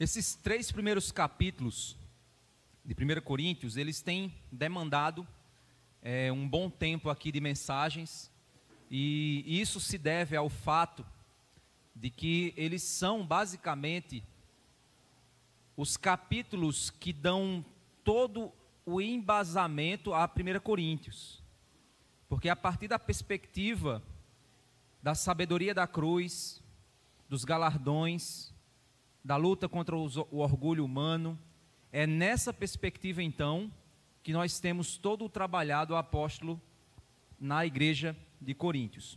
Esses 3 primeiros capítulos de 1 Coríntios, eles têm demandado um bom tempo aqui de mensagens, e isso se deve ao fato de que eles são basicamente os capítulos que dão todo o embasamento a 1 Coríntios, porque a partir da perspectiva da sabedoria da cruz, dos galardões, da luta contra o orgulho humano, é nessa perspectiva então que nós temos todo o trabalhado do apóstolo na igreja de Coríntios.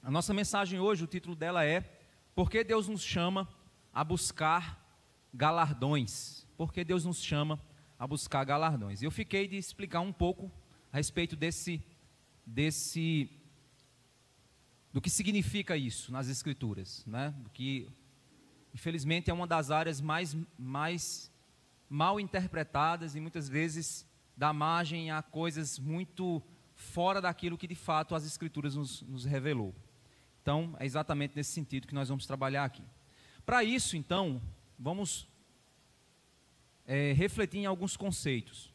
A nossa mensagem hoje, o título dela é: por que Deus nos chama a buscar galardões? Por que Deus nos chama a buscar galardões? Eu fiquei de explicar um pouco a respeito do que significa isso nas Escrituras, né? Do que, infelizmente, é uma das áreas mais mal interpretadas e muitas vezes dá margem a coisas muito fora daquilo que de fato as Escrituras nos revelou. Então, é exatamente nesse sentido que nós vamos trabalhar aqui. Para isso, então, vamos refletir em alguns conceitos.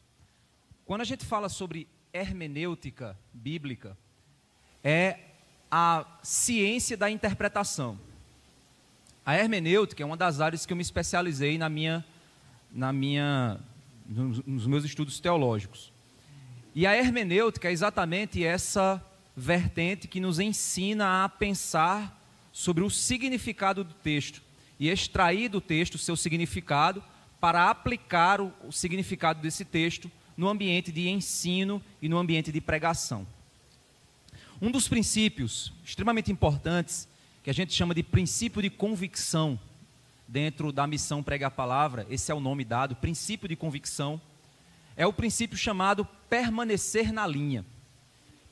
Quando a gente fala sobre hermenêutica bíblica, é a ciência da interpretação. A hermenêutica é uma das áreas que eu me especializei nos meus estudos teológicos. E a hermenêutica é exatamente essa vertente que nos ensina a pensar sobre o significado do texto e extrair do texto o seu significado para aplicar o significado desse texto no ambiente de ensino e no ambiente de pregação. Um dos princípios extremamente importantes, que a gente chama de princípio de convicção, dentro da missão Pregar a Palavra, esse é o nome dado, princípio de convicção, é o princípio chamado permanecer na linha.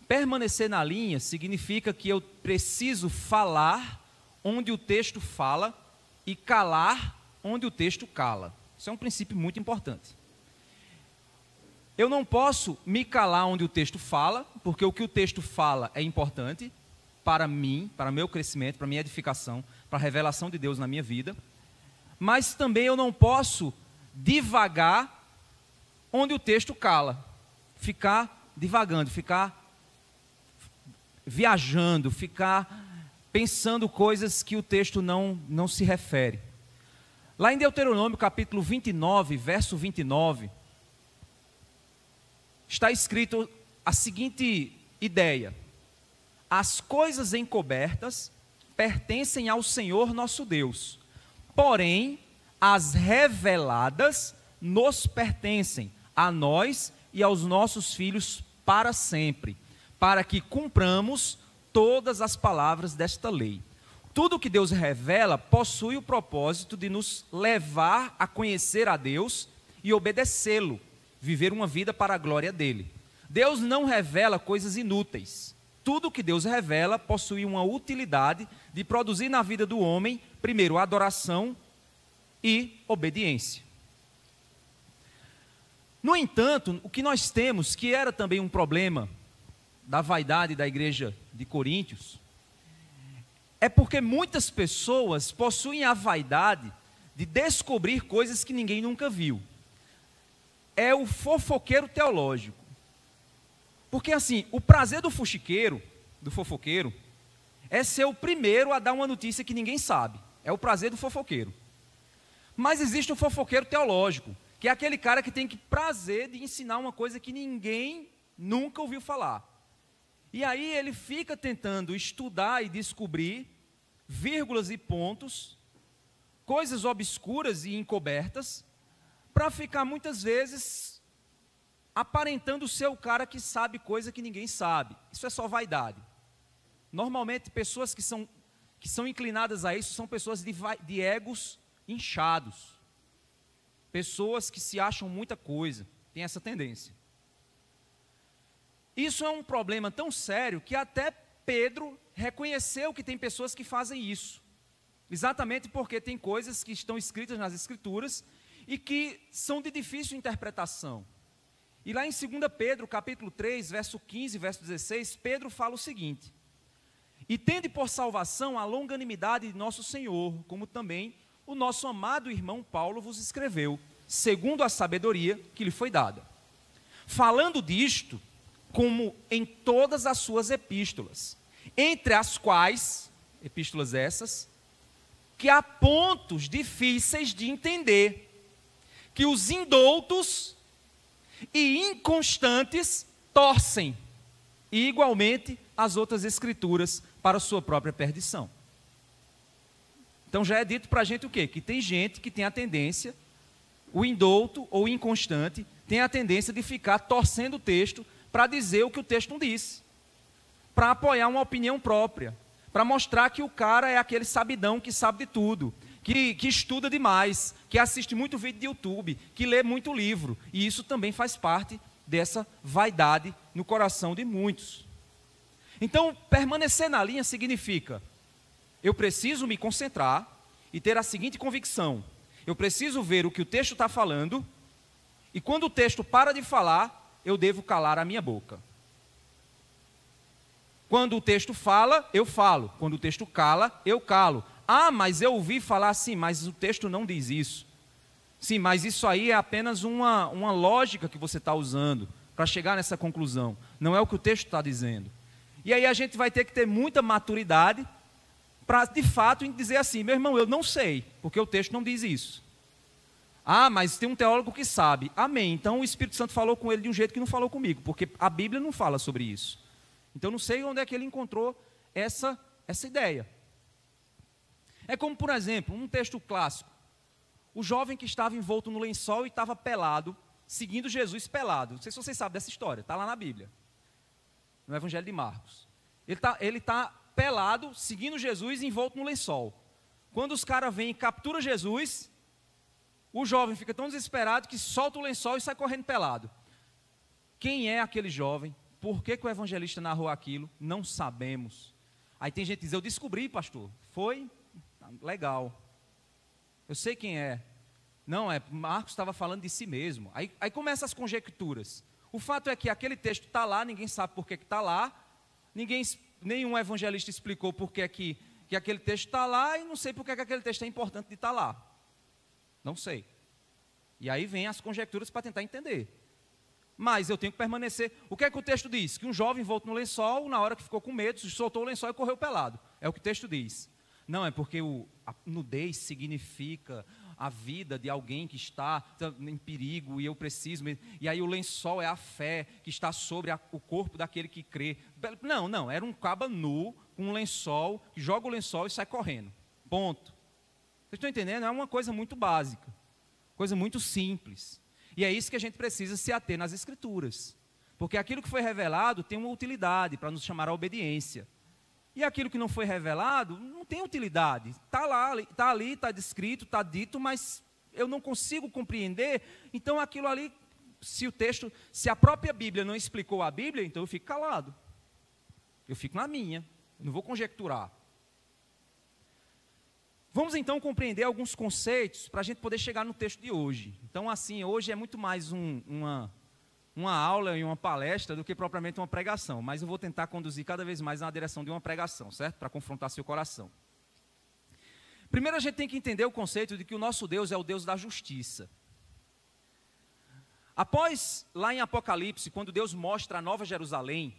Permanecer na linha significa que eu preciso falar onde o texto fala e calar onde o texto cala. Isso é um princípio muito importante. Eu não posso me calar onde o texto fala, porque o que o texto fala é importante para mim, para meu crescimento, para minha edificação, para a revelação de Deus na minha vida. Mas também eu não posso divagar onde o texto cala, ficar divagando, ficar viajando, ficar pensando coisas que o texto não se refere. Lá em Deuteronômio capítulo 29, verso 29, está escrito a seguinte ideia: as coisas encobertas pertencem ao Senhor nosso Deus, porém as reveladas nos pertencem, a nós e aos nossos filhos para sempre, para que cumpramos todas as palavras desta lei. Tudo que Deus revela possui o propósito de nos levar a conhecer a Deus e obedecê-lo, viver uma vida para a glória dele. Deus não revela coisas inúteis. Tudo que Deus revela possui uma utilidade de produzir na vida do homem, primeiro, adoração e obediência. No entanto, o que nós temos, que era também um problema da vaidade da igreja de Coríntios, é porque muitas pessoas possuem a vaidade de descobrir coisas que ninguém nunca viu. É o fofoqueiro teológico. Porque assim, o prazer do fofoqueiro, é ser o primeiro a dar uma notícia que ninguém sabe. É o prazer do fofoqueiro. Mas existe o fofoqueiro teológico, que é aquele cara que tem prazer de ensinar uma coisa que ninguém nunca ouviu falar. E aí ele fica tentando estudar e descobrir vírgulas e pontos, coisas obscuras e encobertas, para ficar muitas vezes aparentando ser o cara que sabe coisa que ninguém sabe. Isso é só vaidade. Normalmente pessoas que são inclinadas a isso são pessoas de egos inchados. Pessoas que se acham muita coisa, tem essa tendência. Isso é um problema tão sério que até Pedro reconheceu que tem pessoas que fazem isso. Exatamente porque tem coisas que estão escritas nas Escrituras e que são de difícil interpretação. E lá em 2 Pedro, capítulo 3, verso 15, verso 16, Pedro fala o seguinte: e tende por salvação a longanimidade de nosso Senhor, como também o nosso amado irmão Paulo vos escreveu, segundo a sabedoria que lhe foi dada. Falando disto, como em todas as suas epístolas, entre as quais, epístolas essas, que há pontos difíceis de entender, que os indoutos e inconstantes torcem, e igualmente as outras escrituras para a sua própria perdição. Então já é dito para a gente o quê? Que tem gente que tem a tendência, o indouto ou inconstante, tem a tendência de ficar torcendo o texto para dizer o que o texto não disse, para apoiar uma opinião própria, para mostrar que o cara é aquele sabidão que sabe de tudo, que estuda demais, que assiste muito vídeo de YouTube, que lê muito livro, e isso também faz parte dessa vaidade no coração de muitos. Então, permanecer na linha significa, eu preciso me concentrar e ter a seguinte convicção, eu preciso ver o que o texto está falando, e quando o texto para de falar, eu devo calar a minha boca. Quando o texto fala, eu falo. Quando o texto cala, eu calo. Ah, mas eu ouvi falar assim, mas o texto não diz isso. Sim, mas isso aí é apenas uma lógica que você está usando para chegar nessa conclusão. Não é o que o texto está dizendo. E aí a gente vai ter que ter muita maturidade para, de fato, dizer assim, meu irmão, eu não sei, porque o texto não diz isso. Ah, mas tem um teólogo que sabe. Amém. Então o Espírito Santo falou com ele de um jeito que não falou comigo, porque a Bíblia não fala sobre isso. Então não sei onde é que ele encontrou essa ideia. É como, por exemplo, um texto clássico. O jovem que estava envolto no lençol e estava pelado, seguindo Jesus pelado. Não sei se vocês sabem dessa história, está lá na Bíblia, no Evangelho de Marcos. Ele tá pelado, seguindo Jesus, envolto no lençol. Quando os caras vêm e capturam Jesus, o jovem fica tão desesperado que solta o lençol e sai correndo pelado. Quem é aquele jovem? Por que o evangelista narrou aquilo? Não sabemos. Aí tem gente que diz, eu descobri, pastor. Foi? Legal. Eu sei quem é. Não, Marcos estava falando de si mesmo. Aí começam as conjecturas. O fato é que aquele texto está lá, ninguém sabe por que está lá. Nenhum evangelista explicou por que aquele texto está lá e não sei por que aquele texto é importante de estar lá. Não sei. E aí vem as conjecturas para tentar entender. Mas eu tenho que permanecer. O que é que o texto diz? Que um jovem voltou no lençol, na hora que ficou com medo, soltou o lençol e correu pelado. É o que o texto diz. Não, é porque a nudez significa a vida de alguém que está em perigo e eu preciso. E aí o lençol é a fé que está sobre o corpo daquele que crê. Não, era um caba nu com um lençol, que joga o lençol e sai correndo. Ponto. Vocês estão entendendo? É uma coisa muito básica, coisa muito simples. E é isso que a gente precisa se ater nas Escrituras. Porque aquilo que foi revelado tem uma utilidade para nos chamar à obediência. E aquilo que não foi revelado não tem utilidade. Está lá, está ali, está descrito, está dito, mas eu não consigo compreender. Então aquilo ali, se a própria Bíblia não explicou a Bíblia, então eu fico calado. Eu fico na minha, eu não vou conjecturar. Vamos então compreender alguns conceitos para a gente poder chegar no texto de hoje. Então assim, hoje é muito mais uma aula e uma palestra do que propriamente uma pregação, mas eu vou tentar conduzir cada vez mais na direção de uma pregação, certo? Para confrontar seu coração. Primeiro a gente tem que entender o conceito de que o nosso Deus é o Deus da justiça. Após, lá em Apocalipse, quando Deus mostra a Nova Jerusalém,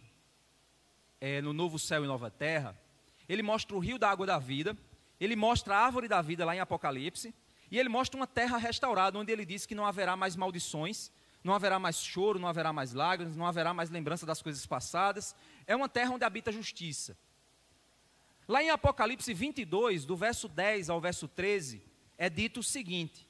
no novo céu e nova terra, Ele mostra o rio da água da vida, Ele mostra a árvore da vida lá em Apocalipse, e Ele mostra uma terra restaurada, onde Ele diz que não haverá mais maldições, não haverá mais choro, não haverá mais lágrimas, não haverá mais lembrança das coisas passadas. É uma terra onde habita a justiça. Lá em Apocalipse 22, do verso 10 ao verso 13, é dito o seguinte: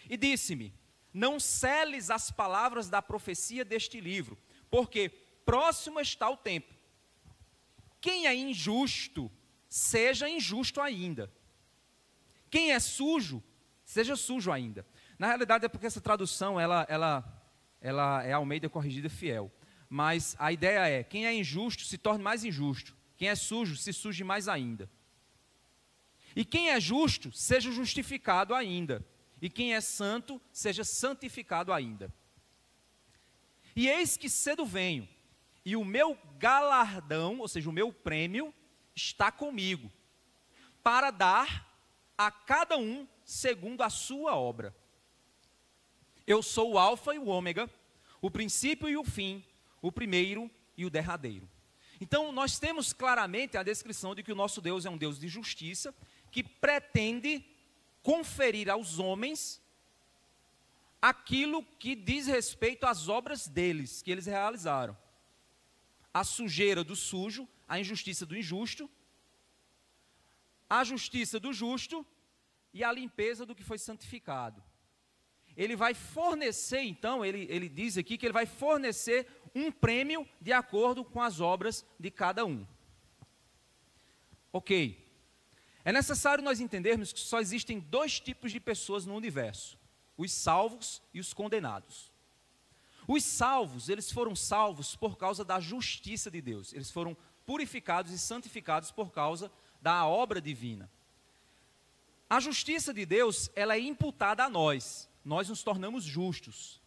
E disse-me, não seles as palavras da profecia deste livro, porque próximo está o tempo. Quem é injusto, seja injusto ainda. Quem é sujo, seja sujo ainda. Na realidade é porque essa tradução, ela é Almeida Corrigida Fiel. Mas a ideia é, quem é injusto se torne mais injusto. Quem é sujo, se suje mais ainda. E quem é justo, seja justificado ainda. E quem é santo, seja santificado ainda. E eis que cedo venho, e o meu galardão, ou seja, o meu prêmio, está comigo, para dar a cada um segundo a sua obra. Eu sou o alfa e o ômega, o princípio e o fim, o primeiro e o derradeiro. Então, nós temos claramente a descrição de que o nosso Deus é um Deus de justiça, que pretende conferir aos homens aquilo que diz respeito às obras deles, que eles realizaram. A sujeira do sujo, a injustiça do injusto, a justiça do justo e a limpeza do que foi santificado. Ele vai fornecer, então, ele diz aqui que ele vai fornecer um prêmio de acordo com as obras de cada um. Ok. É necessário nós entendermos que só existem dois tipos de pessoas no universo: os salvos e os condenados. Os salvos, eles foram salvos por causa da justiça de Deus. Eles foram purificados e santificados por causa da obra divina. A justiça de Deus, ela é imputada a nós. Nós nos tornamos justos.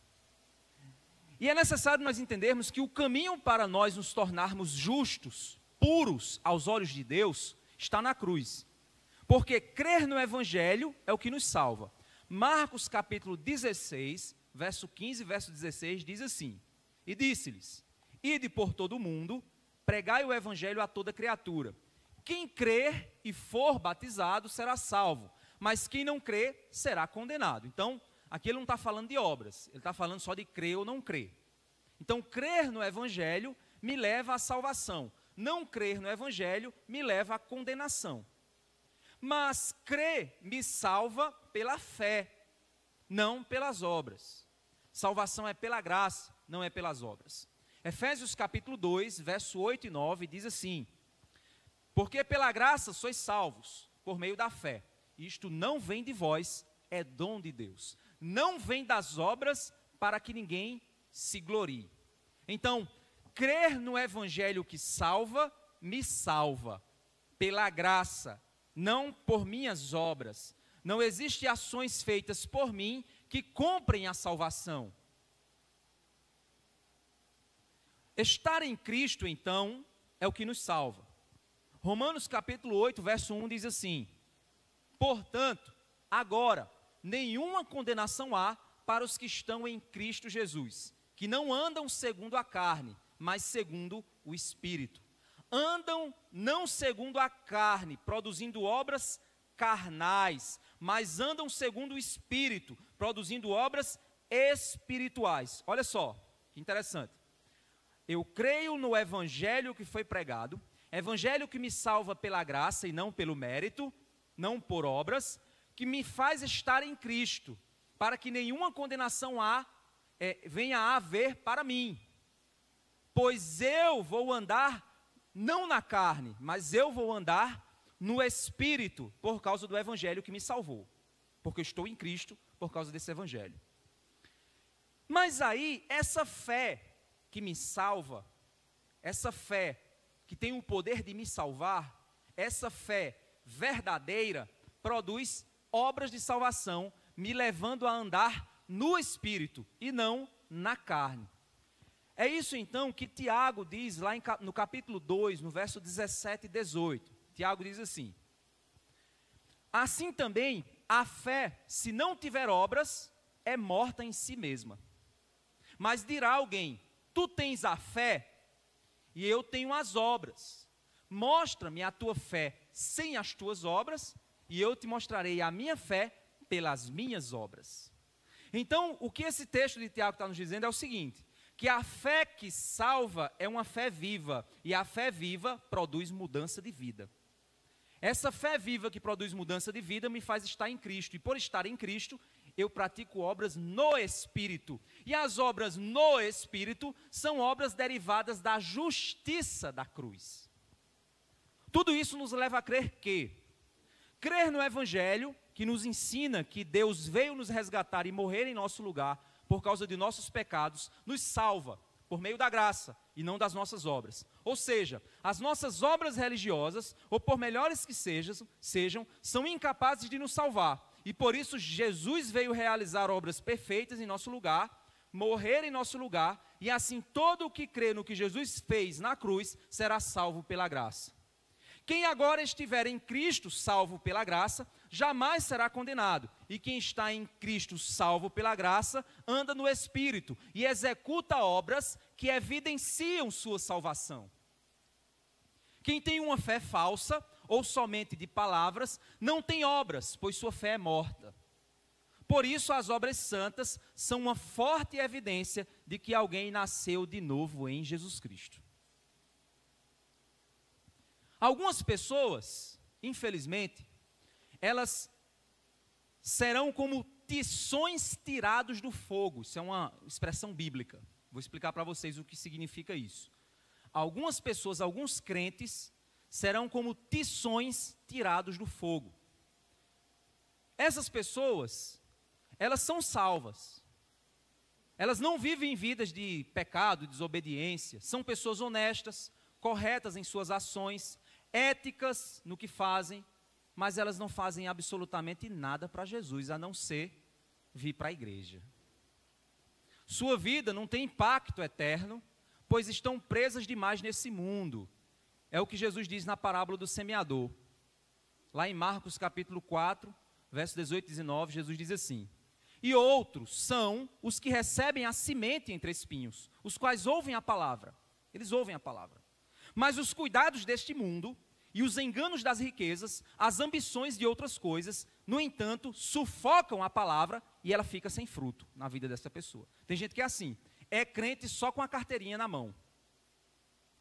E é necessário nós entendermos que o caminho para nós nos tornarmos justos, puros aos olhos de Deus, está na cruz. Porque crer no Evangelho é o que nos salva. Marcos capítulo 16, verso 15 e verso 16 diz assim: E disse-lhes: Ide por todo o mundo, pregai o Evangelho a toda criatura. Quem crer e for batizado será salvo, mas quem não crer será condenado. Então, aqui ele não está falando de obras, ele está falando só de crer ou não crer. Então, crer no Evangelho me leva à salvação. Não crer no Evangelho me leva à condenação. Mas crer me salva pela fé, não pelas obras. Salvação é pela graça, não é pelas obras. Efésios capítulo 2, verso 8 e 9 diz assim: Porque pela graça sois salvos, por meio da fé. Isto não vem de vós, é dom de Deus. Não vem das obras, para que ninguém se glorie. Então, crer no Evangelho que salva, me salva. Pela graça, não por minhas obras. Não existem ações feitas por mim que comprem a salvação. Estar em Cristo, então, é o que nos salva. Romanos capítulo 8, verso 1 diz assim: Portanto, agora, nenhuma condenação há para os que estão em Cristo Jesus, que não andam segundo a carne, mas segundo o Espírito. Andam não segundo a carne, produzindo obras carnais, mas andam segundo o Espírito, produzindo obras espirituais. Olha só, que interessante. Eu creio no Evangelho que foi pregado, Evangelho que me salva pela graça e não pelo mérito, não por obras, que me faz estar em Cristo, para que nenhuma condenação venha a haver para mim. Pois eu vou andar não na carne, mas eu vou andar no Espírito, por causa do Evangelho que me salvou. Porque eu estou em Cristo, por causa desse Evangelho. Mas aí, essa fé que me salva, essa fé que tem o poder de me salvar, essa fé verdadeira, produz obras de salvação, me levando a andar no Espírito e não na carne. É isso então que Tiago diz lá no capítulo 2, no verso 17 e 18. Tiago diz assim: Assim também, a fé, se não tiver obras, é morta em si mesma. Mas dirá alguém: Tu tens a fé e eu tenho as obras. Mostra-me a tua fé sem as tuas obras, e eu te mostrarei a minha fé pelas minhas obras. Então, o que esse texto de Tiago está nos dizendo é o seguinte: que a fé que salva é uma fé viva, e a fé viva produz mudança de vida. Essa fé viva que produz mudança de vida me faz estar em Cristo, e por estar em Cristo, eu pratico obras no Espírito. E as obras no Espírito são obras derivadas da justiça da cruz. Tudo isso nos leva a crer crer no Evangelho, que nos ensina que Deus veio nos resgatar e morrer em nosso lugar, por causa de nossos pecados, nos salva, por meio da graça, e não das nossas obras. Ou seja, as nossas obras religiosas, ou por melhores que sejam, são incapazes de nos salvar. E por isso Jesus veio realizar obras perfeitas em nosso lugar, morrer em nosso lugar, e assim todo o que crê no que Jesus fez na cruz, será salvo pela graça. Quem agora estiver em Cristo, salvo pela graça, jamais será condenado. E quem está em Cristo, salvo pela graça, anda no Espírito e executa obras que evidenciam sua salvação. Quem tem uma fé falsa, ou somente de palavras, não tem obras, pois sua fé é morta. Por isso, as obras santas são uma forte evidência de que alguém nasceu de novo em Jesus Cristo. Algumas pessoas, infelizmente, elas serão como tições tirados do fogo. Isso é uma expressão bíblica. Vou explicar para vocês o que significa isso. Algumas pessoas, alguns crentes, serão como tições tirados do fogo. Essas pessoas, elas são salvas. Elas não vivem vidas de pecado, desobediência. São pessoas honestas, corretas em suas ações, éticas no que fazem, mas elas não fazem absolutamente nada para Jesus, a não ser vir para a igreja. Sua vida não tem impacto eterno, pois estão presas demais nesse mundo. É o que Jesus diz na parábola do semeador. Lá em Marcos capítulo 4, versos 18 e 19, Jesus diz assim: e outros são os que recebem a semente entre espinhos, os quais ouvem a palavra. Eles ouvem a palavra. Mas os cuidados deste mundo e os enganos das riquezas, as ambições de outras coisas, no entanto, sufocam a palavra e ela fica sem fruto na vida dessa pessoa. Tem gente que é assim, é crente só com a carteirinha na mão.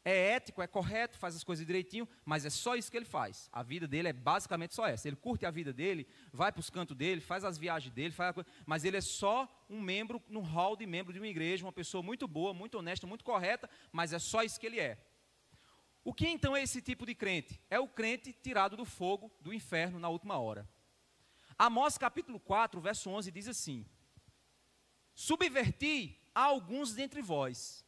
É ético, é correto, faz as coisas direitinho, mas é só isso que ele faz. A vida dele é basicamente só essa. Ele curte a vida dele, vai para os cantos dele, faz as viagens dele, mas ele é só um membro no hall de membro de uma igreja, uma pessoa muito boa, muito honesta, muito correta, mas é só isso que ele é. O que então é esse tipo de crente? É o crente tirado do fogo, do inferno na última hora. Amós capítulo 4, verso 11 diz assim: subverti a alguns dentre vós,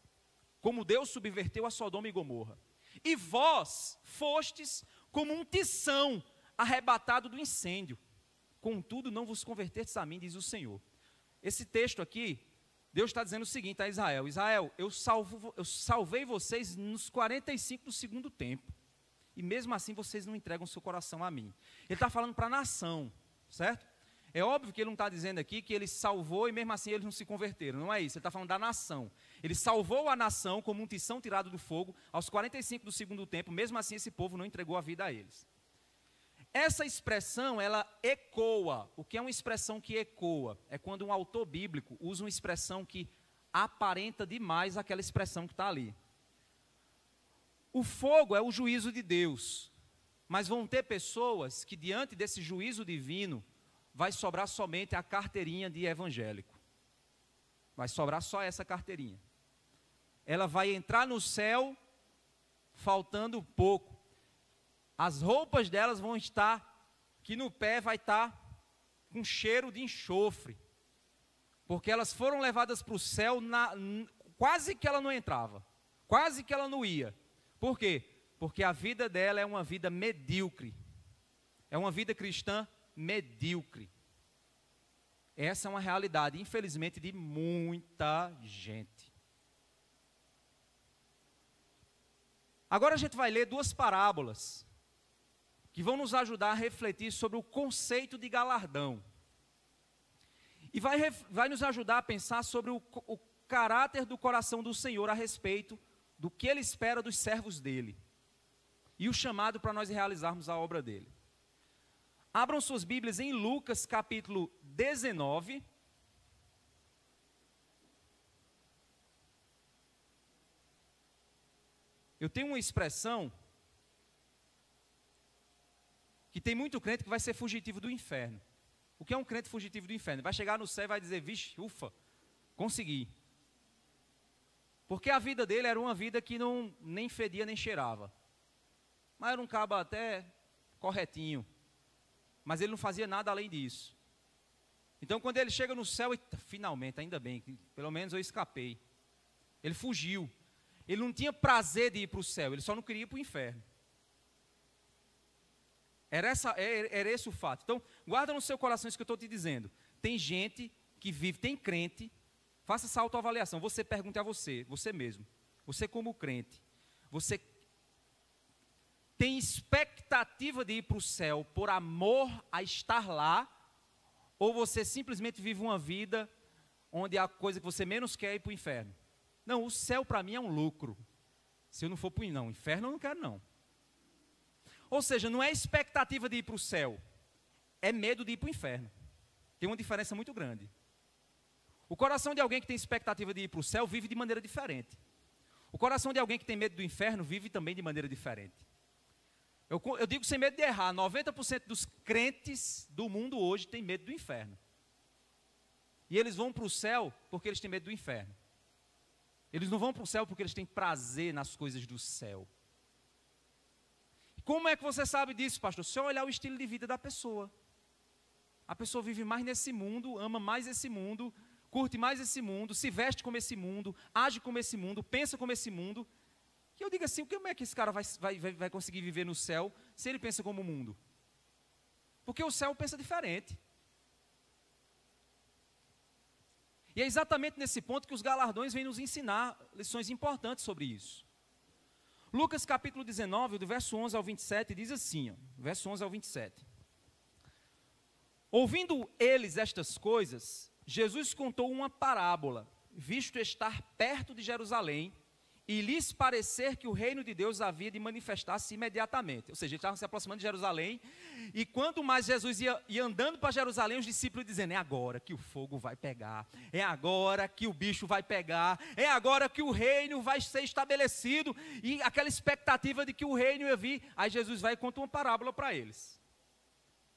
como Deus subverteu a Sodoma e Gomorra. E vós fostes como um tição arrebatado do incêndio. Contudo, não vos convertestes a mim, diz o Senhor. Esse texto aqui, Deus está dizendo o seguinte a Israel: Israel, eu salvei vocês nos 45 do segundo tempo. E mesmo assim vocês não entregam seu coração a mim. Ele está falando para a nação, certo? É óbvio que ele não está dizendo aqui que ele salvou e mesmo assim eles não se converteram. Não é isso, ele está falando da nação. Ele salvou a nação como um tição tirado do fogo aos 45 do segundo tempo. Mesmo assim esse povo não entregou a vida a eles. Essa expressão, ela ecoa. O que é uma expressão que ecoa? É quando um autor bíblico usa uma expressão que aparenta demais aquela expressão que está ali. O fogo é o juízo de Deus, mas vão ter pessoas que diante desse juízo divino, vai sobrar somente a carteirinha de evangélico. Vai sobrar só essa carteirinha. Ela vai entrar no céu faltando pouco. As roupas delas vão estar, que no pé vai estar com cheiro de enxofre. Porque elas foram levadas para o céu, quase que ela não entrava. Quase que ela não ia. Por quê? Porque a vida dela é uma vida medíocre. É uma vida cristã medíocre. Essa é uma realidade, infelizmente, de muita gente. Agora a gente vai ler duas parábolas que vão nos ajudar a refletir sobre o conceito de galardão. E vai nos ajudar a pensar sobre o caráter do coração do Senhor a respeito do que Ele espera dos servos dEle. E o chamado para nós realizarmos a obra dEle. Abram suas Bíblias em Lucas capítulo 19. Eu tenho uma expressão que tem muito crente que vai ser fugitivo do inferno. O que é um crente fugitivo do inferno? Vai chegar no céu e vai dizer: vixe, ufa, consegui. Porque a vida dele era uma vida que não nem fedia nem cheirava. Mas era um cabo até corretinho. Mas ele não fazia nada além disso. Então quando ele chega no céu, finalmente, ainda bem, pelo menos eu escapei. Ele fugiu. Ele não tinha prazer de ir para o céu, ele só não queria ir para o inferno. Era esse o fato. Então, guarda no seu coração isso que eu estou te dizendo. Tem gente que vive, tem crente, faça essa autoavaliação. Você pergunte a você mesmo. Você como crente, você tem expectativa de ir para o céu por amor a estar lá, ou você simplesmente vive uma vida onde a coisa que você menos quer é ir para o inferno? Não, o céu para mim é um lucro. Se eu não for para o inferno eu não quero não. Ou seja, não é expectativa de ir para o céu, é medo de ir para o inferno. Tem uma diferença muito grande. O coração de alguém que tem expectativa de ir para o céu vive de maneira diferente. O coração de alguém que tem medo do inferno vive também de maneira diferente. Eu digo sem medo de errar, 90% dos crentes do mundo hoje têm medo do inferno. E eles vão para o céu porque eles têm medo do inferno. Eles não vão para o céu porque eles têm prazer nas coisas do céu. Como é que você sabe disso, pastor? Se eu olhar o estilo de vida da pessoa. A pessoa vive mais nesse mundo, ama mais esse mundo, curte mais esse mundo, se veste como esse mundo, age como esse mundo, pensa como esse mundo. E eu digo assim, como é que esse cara vai conseguir viver no céu se ele pensa como o mundo? Porque o céu pensa diferente. E é exatamente nesse ponto que os galardões vêm nos ensinar lições importantes sobre isso. Lucas capítulo 19, do verso 11 ao 27, diz assim, verso 11 ao 27. Ouvindo eles estas coisas, Jesus contou uma parábola, visto estar perto de Jerusalém, e lhes parecer que o reino de Deus havia de manifestar-se imediatamente. Ou seja, ele estava se aproximando de Jerusalém, e quanto mais Jesus ia andando para Jerusalém, os discípulos dizendo, é agora que o fogo vai pegar, é agora que o bicho vai pegar, é agora que o reino vai ser estabelecido, e aquela expectativa de que o reino ia vir. Aí Jesus vai e conta uma parábola para eles,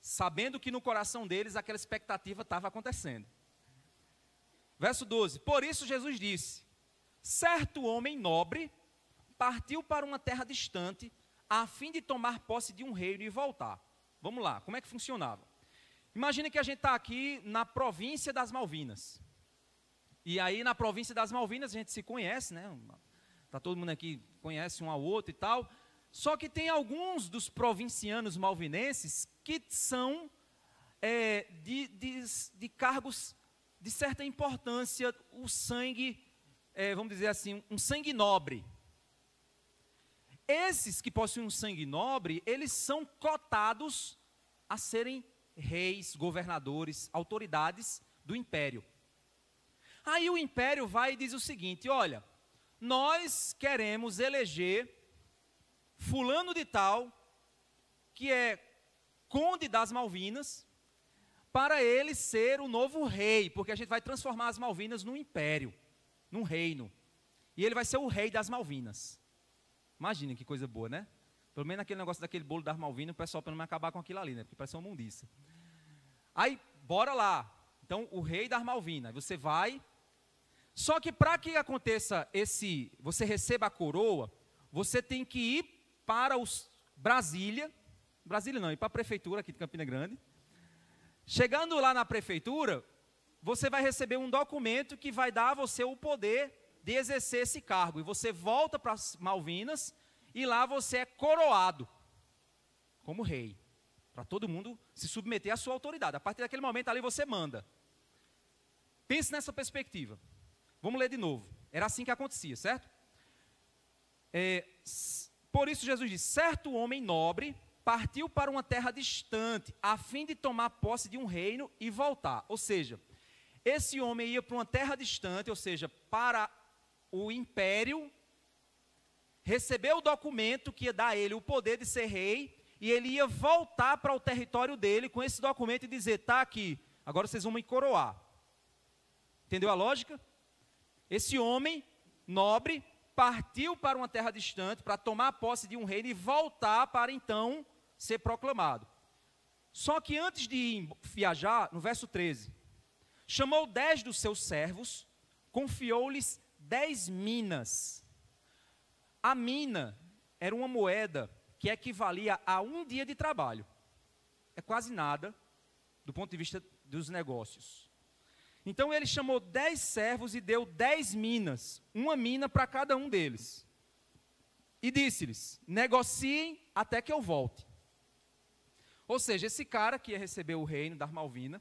sabendo que no coração deles aquela expectativa estava acontecendo. Verso 12, por isso Jesus disse, certo homem nobre partiu para uma terra distante a fim de tomar posse de um reino e voltar. Vamos lá, como é que funcionava? Imagina que a gente está aqui na província das Malvinas. E aí na província das Malvinas a gente se conhece, né? Tá todo mundo aqui conhece um ao outro e tal. Só que tem alguns dos provincianos malvinenses que são de cargos de certa importância, o sangue, vamos dizer assim, um sangue nobre. Esses que possuem um sangue nobre, eles são cotados a serem reis, governadores, autoridades do império. Aí o império vai e diz o seguinte, olha, nós queremos eleger fulano de tal, que é conde das Malvinas, para ele ser o novo rei, porque a gente vai transformar as Malvinas num império, num reino. E ele vai ser o rei das Malvinas. Imagina que coisa boa, né? Pelo menos aquele negócio daquele bolo das Malvinas, o pessoal para não acabar com aquilo ali, né? Porque parece uma mundiça. Aí, bora lá. Então, o rei das Malvinas, você vai. Só que para que aconteça você receba a coroa, você tem que ir para Brasília não, ir para a prefeitura aqui de Campina Grande. Chegando lá na prefeitura, você vai receber um documento que vai dar a você o poder de exercer esse cargo. E você volta para as Malvinas e lá você é coroado como rei. Para todo mundo se submeter à sua autoridade. A partir daquele momento ali você manda. Pense nessa perspectiva. Vamos ler de novo. Era assim que acontecia, certo? Por isso Jesus disse, certo homem nobre partiu para uma terra distante, a fim de tomar posse de um reino e voltar. Ou seja, esse homem ia para uma terra distante, ou seja, para o império, receber o documento que ia dar a ele o poder de ser rei, e ele ia voltar para o território dele com esse documento e dizer, está aqui, agora vocês vão me coroar. Entendeu a lógica? Esse homem nobre partiu para uma terra distante para tomar posse de um reino e voltar para então ser proclamado. Só que antes de viajar, no verso 13, chamou 10 dos seus servos, confiou-lhes 10 minas. A mina era uma moeda que equivalia a um dia de trabalho. É quase nada do ponto de vista dos negócios. Então ele chamou 10 servos e deu 10 minas, uma mina para cada um deles. E disse-lhes, negociem até que eu volte. Ou seja, esse cara que ia receber o reino das Malvinas,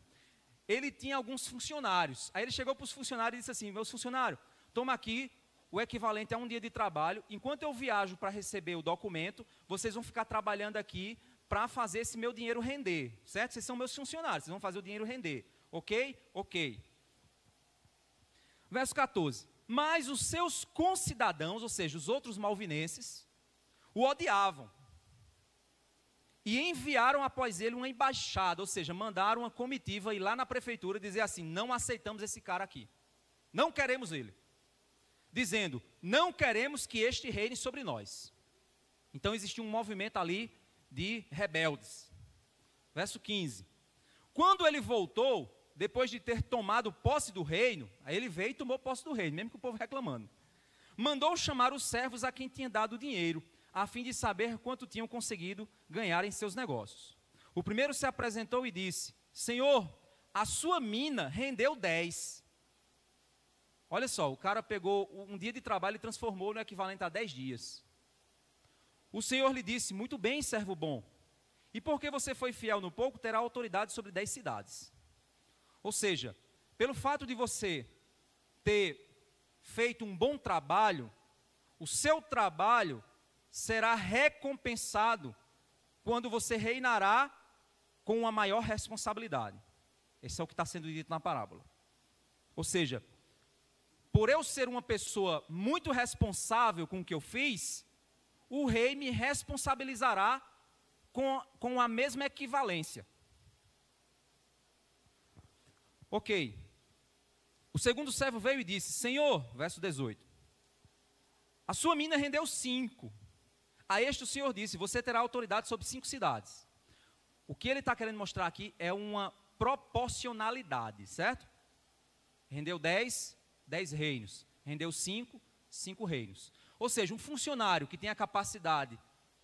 ele tinha alguns funcionários. Aí ele chegou para os funcionários e disse assim, meus funcionários, toma aqui o equivalente a um dia de trabalho. Enquanto eu viajo para receber o documento, vocês vão ficar trabalhando aqui para fazer esse meu dinheiro render, certo? Vocês são meus funcionários, vocês vão fazer o dinheiro render, ok? Ok. Verso 14. Mas os seus concidadãos, ou seja, os outros malvinenses, o odiavam e enviaram após ele uma embaixada, ou seja, mandaram uma comitiva ir lá na prefeitura dizer assim: não aceitamos esse cara aqui, não queremos ele, dizendo: não queremos que este reine sobre nós. Então existia um movimento ali de rebeldes. Verso 15. Quando ele voltou, depois de ter tomado posse do reino, aí ele veio e tomou posse do reino, mesmo que o povo reclamando, mandou chamar os servos a quem tinha dado dinheiro, a fim de saber quanto tinham conseguido ganhar em seus negócios. O primeiro se apresentou e disse: Senhor, a sua mina rendeu 10. Olha só, o cara pegou um dia de trabalho e transformou no equivalente a 10 dias. O Senhor lhe disse: muito bem, servo bom, e porque você foi fiel no pouco, terá autoridade sobre 10 cidades. Ou seja, pelo fato de você ter feito um bom trabalho, o seu trabalho será recompensado quando você reinará com uma maior responsabilidade. Esse é o que está sendo dito na parábola. Ou seja, por eu ser uma pessoa muito responsável com o que eu fiz, o rei me responsabilizará com a mesma equivalência. Ok. O segundo servo veio e disse: Senhor, verso 18, a sua mina rendeu 5. A este o Senhor disse: você terá autoridade sobre 5 cidades. O que ele está querendo mostrar aqui é uma proporcionalidade, certo? Rendeu 10, 10 reinos. Rendeu 5, 5 reinos. Ou seja, um funcionário que tem a capacidade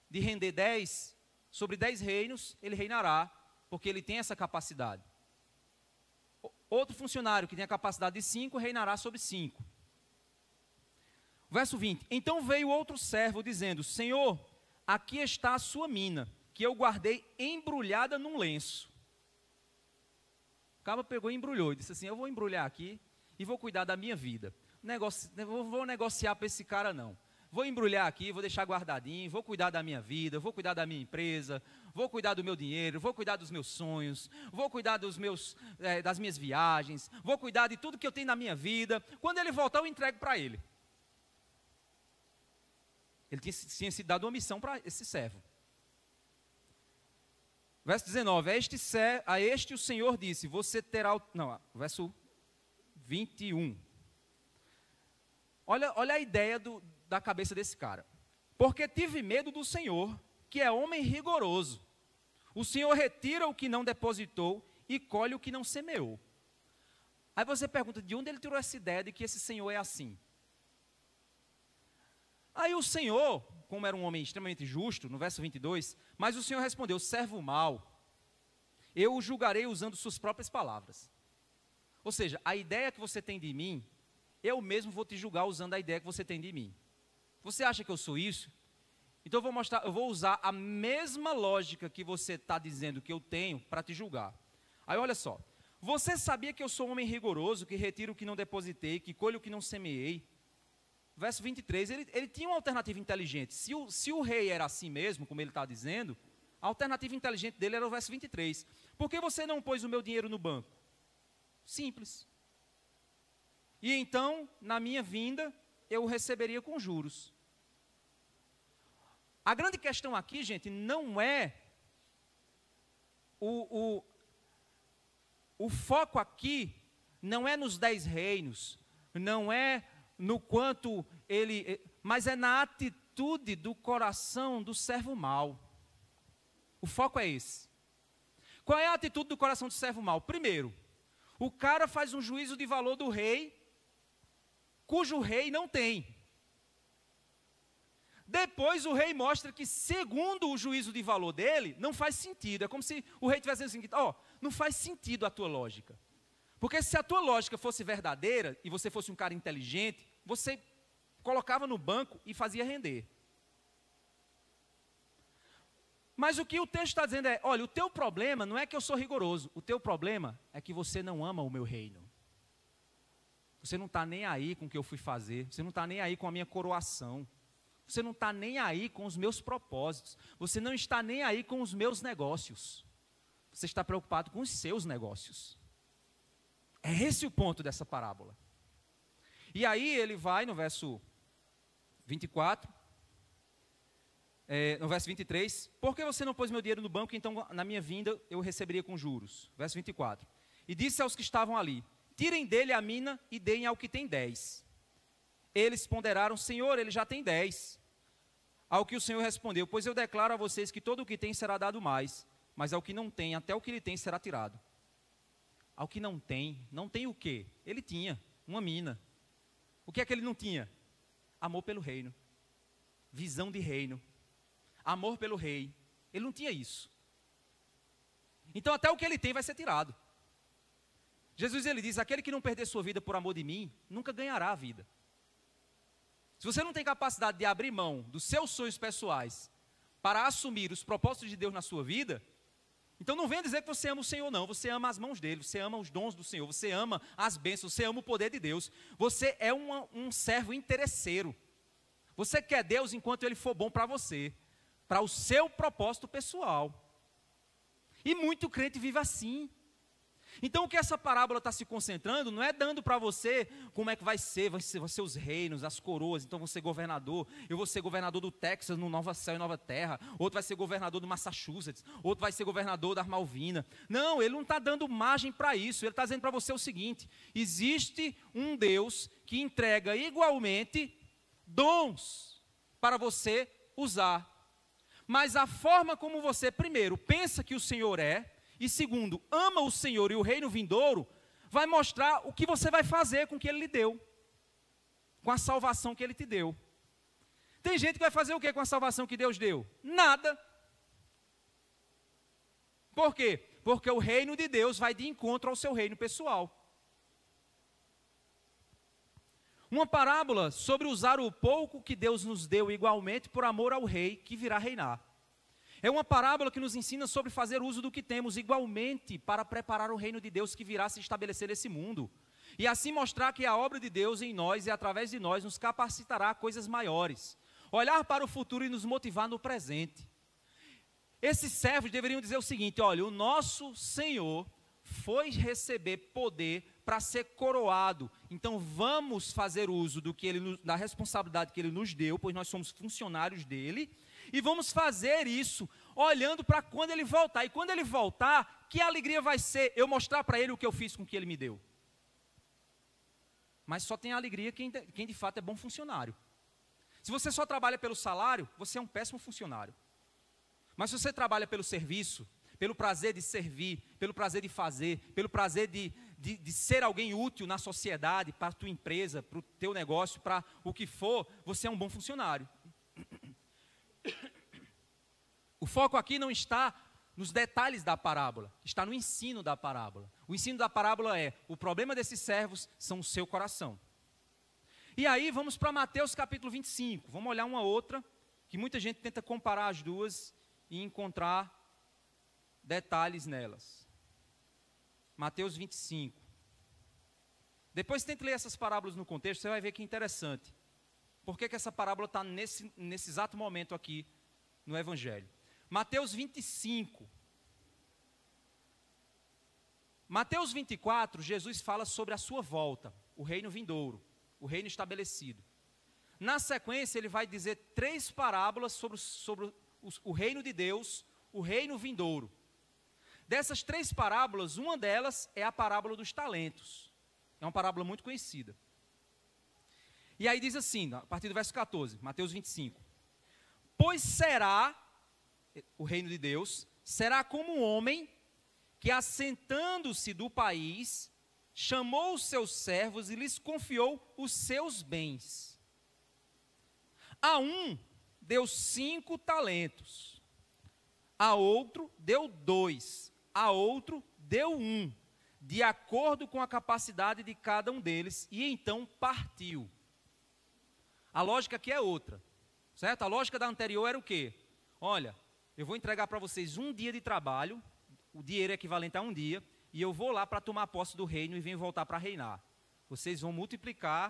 de render 10 sobre 10 reinos, ele reinará, porque ele tem essa capacidade. Outro funcionário que tem a capacidade de 5, reinará sobre 5. Verso 20. Então veio outro servo dizendo: Senhor, aqui está a sua mina, que eu guardei embrulhada num lenço. O cara pegou e embrulhou e disse assim: eu vou embrulhar aqui e vou cuidar da minha vida. Vou negociar para esse cara não. Vou embrulhar aqui, vou deixar guardadinho, vou cuidar da minha vida, vou cuidar da minha empresa, vou cuidar do meu dinheiro, vou cuidar dos meus sonhos, vou cuidar das minhas viagens, vou cuidar de tudo que eu tenho na minha vida. Quando ele voltar, eu entrego para ele. Ele tinha sido dado uma missão para esse servo. Verso 19, a este o Senhor disse: você terá... Não, verso 21. Olha a ideia da cabeça desse cara. Porque tive medo do Senhor, que é homem rigoroso. O Senhor retira o que não depositou e colhe o que não semeou. Aí você pergunta, de onde ele tirou essa ideia de que esse Senhor é assim? Aí o Senhor, como era um homem extremamente justo, no verso 22, mas o Senhor respondeu: servo mau, eu o julgarei usando suas próprias palavras. Ou seja, a ideia que você tem de mim, eu mesmo vou te julgar usando a ideia que você tem de mim. Você acha que eu sou isso? Então eu vou usar a mesma lógica que você está dizendo que eu tenho para te julgar. Aí olha só, você sabia que eu sou um homem rigoroso, que retiro o que não depositei, que colho o que não semeei? Verso 23, ele tinha uma alternativa inteligente. Se o rei era assim mesmo, como ele está dizendo, a alternativa inteligente dele era o verso 23. Por que você não pôs o meu dinheiro no banco? Simples. E então, na minha vinda, eu o receberia com juros. A grande questão aqui, gente, não é o foco aqui não é nos 10 reinos, não é no quanto mas é na atitude do coração do servo mau. O foco é esse. Qual é a atitude do coração do servo mau? Primeiro, o cara faz um juízo de valor do rei, cujo rei não tem. Depois o rei mostra que, segundo o juízo de valor dele, não faz sentido. É como se o rei estivesse dizendo o seguinte: não faz sentido a tua lógica. Porque se a tua lógica fosse verdadeira, e você fosse um cara inteligente, você colocava no banco e fazia render. Mas o que o texto está dizendo é: olha, o teu problema não é que eu sou rigoroso, o teu problema é que você não ama o meu reino. Você não está nem aí com o que eu fui fazer. Você não está nem aí com a minha coroação. Você não está nem aí com os meus propósitos. Você não está nem aí com os meus negócios. Você está preocupado com os seus negócios. É esse o ponto dessa parábola. E aí ele vai no verso 24, no verso 23, por que você não pôs meu dinheiro no banco, então na minha vinda eu receberia com juros? Verso 24, e disse aos que estavam ali, tirem dele a mina e deem ao que tem 10. Eles ponderaram, Senhor, ele já tem 10. Ao que o Senhor respondeu, pois eu declaro a vocês que todo o que tem será dado mais, mas ao que não tem, até o que ele tem será tirado. Ao que não tem o quê? Ele tinha uma mina. O que é que ele não tinha? Amor pelo reino, visão de reino, amor pelo rei. Ele não tinha isso. Então até o que ele tem vai ser tirado. Jesus ele diz, aquele que não perder sua vida por amor de mim, nunca ganhará a vida. Se você não tem capacidade de abrir mão dos seus sonhos pessoais para assumir os propósitos de Deus na sua vida, então não venha dizer que você ama o Senhor não, você ama as mãos dele, você ama os dons do Senhor, você ama as bênçãos, você ama o poder de Deus, você é um servo interesseiro, você quer Deus enquanto ele for bom para você, para o seu propósito pessoal, e muito crente vive assim. Então o que essa parábola está se concentrando, não é dando para você como é que vai ser os reinos, as coroas, então vou ser governador, eu vou ser governador do Texas no Nova Céu e Nova Terra, outro vai ser governador do Massachusetts, outro vai ser governador da Malvina. Não, ele não está dando margem para isso, ele está dizendo para você o seguinte, existe um Deus que entrega igualmente dons para você usar, mas a forma como você, primeiro, pensa que o Senhor é, e segundo, ama o Senhor e o reino vindouro, vai mostrar o que você vai fazer com o que Ele lhe deu, com a salvação que Ele te deu. Tem gente que vai fazer o que com a salvação que Deus deu? Nada. Por quê? Porque o reino de Deus vai de encontro ao seu reino pessoal. Uma parábola sobre usar o pouco que Deus nos deu igualmente por amor ao rei que virá reinar. É uma parábola que nos ensina sobre fazer uso do que temos igualmente para preparar o reino de Deus que virá se estabelecer nesse mundo. E assim mostrar que a obra de Deus em nós e através de nós nos capacitará a coisas maiores. Olhar para o futuro e nos motivar no presente. Esses servos deveriam dizer o seguinte, olha, o nosso Senhor foi receber poder para ser coroado. Então vamos fazer uso da responsabilidade que Ele nos deu, pois nós somos funcionários dEle. E vamos fazer isso olhando para quando Ele voltar. E quando Ele voltar, que alegria vai ser eu mostrar para Ele o que eu fiz com o que Ele me deu. Mas só tem alegria quem de fato é bom funcionário. Se você só trabalha pelo salário, você é um péssimo funcionário. Mas se você trabalha pelo serviço, pelo prazer de servir, pelo prazer de fazer, pelo prazer de ser alguém útil na sociedade, para a tua empresa, para o teu negócio, para o que for, você é um bom funcionário. O foco aqui não está nos detalhes da parábola, está no ensino da parábola. O ensino da parábola é, o problema desses servos são o seu coração. E aí vamos para Mateus capítulo 25, vamos olhar uma outra, que muita gente tenta comparar as duas e encontrar detalhes nelas. Mateus 25. Depois tente ler essas parábolas no contexto, você vai ver que é interessante. Por que essa parábola está nesse exato momento aqui no Evangelho? Mateus 25. Mateus 24, Jesus fala sobre a sua volta, o reino vindouro, o reino estabelecido. Na sequência, ele vai dizer 3 parábolas sobre o reino de Deus, o reino vindouro. Dessas 3 parábolas, uma delas é a parábola dos talentos. É uma parábola muito conhecida. E aí diz assim, a partir do verso 14, Mateus 25. Pois será, o reino de Deus, será como um homem que assentando-se do país, chamou os seus servos e lhes confiou os seus bens. A um deu 5 talentos, a outro deu 2, a outro deu 1, de acordo com a capacidade de cada um deles, e então partiu. A lógica aqui é outra, certo? A lógica da anterior era o quê? Olha, eu vou entregar para vocês 1 dia de trabalho, o dinheiro é equivalente a 1 dia, e eu vou lá para tomar posse do reino e venho voltar para reinar. vocês vão multiplicar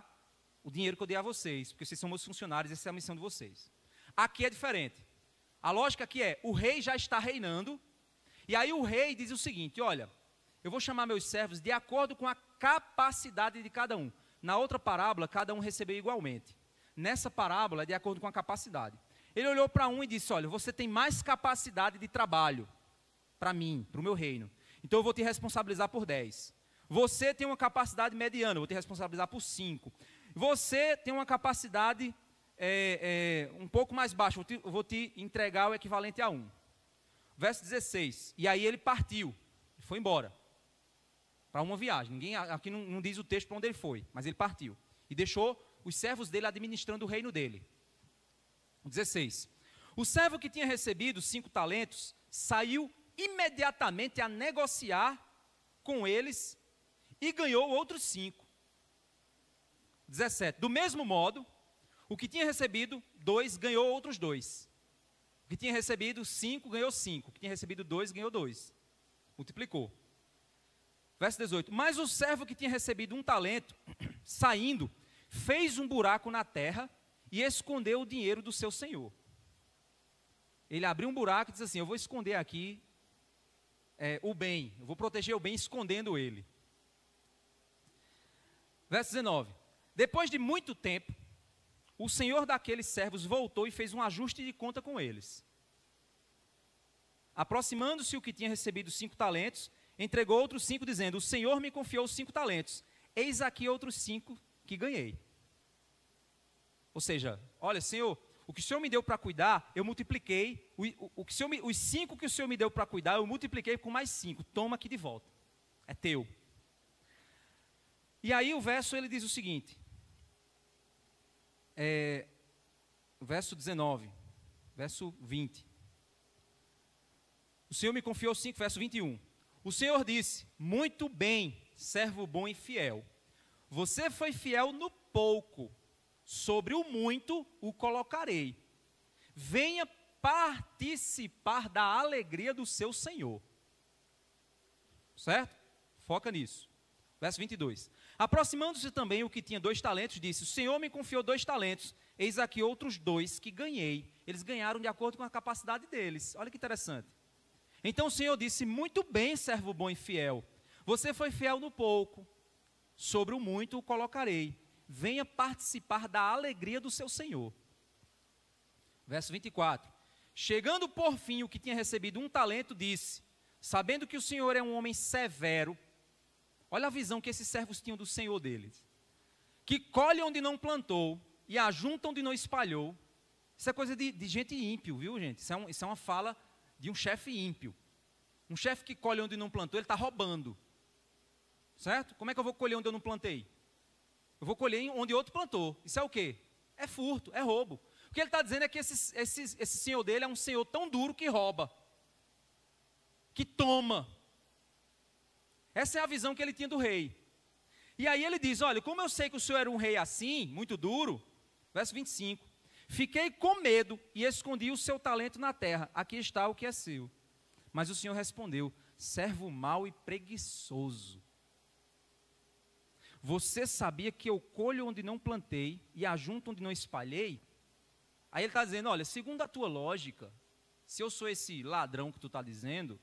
o dinheiro que eu dei a vocês, porque vocês são meus funcionários, essa é a missão de vocês. Aqui é diferente. A lógica aqui é, o rei já está reinando, e aí o rei diz o seguinte, olha, eu vou chamar meus servos de acordo com a capacidade de cada um. Na outra parábola, cada um recebeu igualmente. Nessa parábola, é de acordo com a capacidade. Ele olhou para um e disse, olha, você tem mais capacidade de trabalho para mim, para o meu reino. Então eu vou te responsabilizar por 10. Você tem uma capacidade mediana, eu vou te responsabilizar por 5. Você tem uma capacidade um pouco mais baixa, eu vou te entregar o equivalente a 1. Verso 16, e aí ele partiu, foi embora, para uma viagem. Ninguém aqui não diz o texto para onde ele foi, mas ele partiu. E deixou os servos dele administrando o reino dele. 16. O servo que tinha recebido 5 talentos, saiu imediatamente a negociar com eles e ganhou outros 5. 17. Do mesmo modo, o que tinha recebido 2 ganhou outros 2. O que tinha recebido 5 ganhou 5. O que tinha recebido 2 ganhou 2. Multiplicou. Verso 18. Mas o servo que tinha recebido 1 talento, saindo, fez um buraco na terra e escondeu o dinheiro do seu senhor. Ele abriu um buraco e disse assim, eu vou esconder aqui o bem, eu vou proteger o bem escondendo ele. Verso 19. Depois de muito tempo, o senhor daqueles servos voltou e fez um ajuste de conta com eles. Aproximando-se o que tinha recebido 5 talentos, entregou outros 5, dizendo, o senhor me confiou 5 talentos, eis aqui outros 5 que ganhei. Ou seja, olha, Senhor, o que o Senhor me deu para cuidar, eu multipliquei, os 5 que o Senhor me deu para cuidar, eu multipliquei com mais 5, toma aqui de volta, é teu. E aí o verso, ele diz o seguinte, verso 19, verso 20, o Senhor me confiou 5, verso 21, o Senhor disse, muito bem, servo bom e fiel, você foi fiel no pouco, sobre o muito o colocarei. Venha participar da alegria do seu Senhor. Certo? Foca nisso. Verso 22. Aproximando-se também o que tinha 2 talentos, disse, o Senhor me confiou 2 talentos, eis aqui outros 2 que ganhei. Eles ganharam de acordo com a capacidade deles. Olha que interessante. Então o Senhor disse, muito bem, servo bom e fiel. Você foi fiel no pouco, sobre o muito o colocarei. Venha participar da alegria do seu Senhor. Verso 24. Chegando por fim o que tinha recebido 1 talento, disse, sabendo que o Senhor é um homem severo, olha a visão que esses servos tinham do Senhor deles, que colhe onde não plantou e ajunta onde não espalhou. Isso é coisa de gente ímpio, viu, gente? Isso é uma fala de um chefe ímpio. Um chefe que colhe onde não plantou, ele está roubando. Certo? Como é que eu vou colher onde eu não plantei? Eu vou colher onde outro plantou. Isso é o quê? É furto, é roubo. O que ele está dizendo é que esse senhor dele é um senhor tão duro que rouba, que toma. Essa é a visão que ele tinha do rei. E aí ele diz, olha, como eu sei que o senhor era um rei assim, muito duro, verso 25, fiquei com medo e escondi o seu talento na terra, aqui está o que é seu. Mas o senhor respondeu, servo mau e preguiçoso. Você sabia que eu colho onde não plantei e ajunto onde não espalhei? Aí ele está dizendo, olha, segundo a tua lógica, se eu sou esse ladrão que tu está dizendo,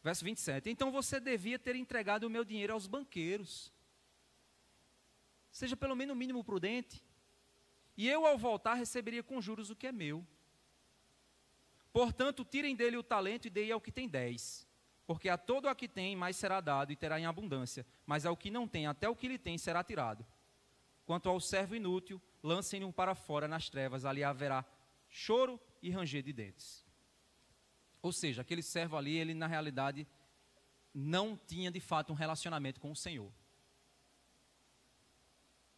verso 27, então você devia ter entregado o meu dinheiro aos banqueiros. Seja pelo menos o mínimo prudente. E eu, ao voltar, receberia com juros o que é meu. Portanto, tirem dele o talento e deem ao que tem 10. Porque a todo a que tem, mais será dado e terá em abundância. Mas ao que não tem, até o que lhe tem, será tirado. Quanto ao servo inútil, lancem-no para fora nas trevas, ali haverá choro e ranger de dentes. Ou seja, aquele servo ali, ele na realidade não tinha de fato um relacionamento com o Senhor.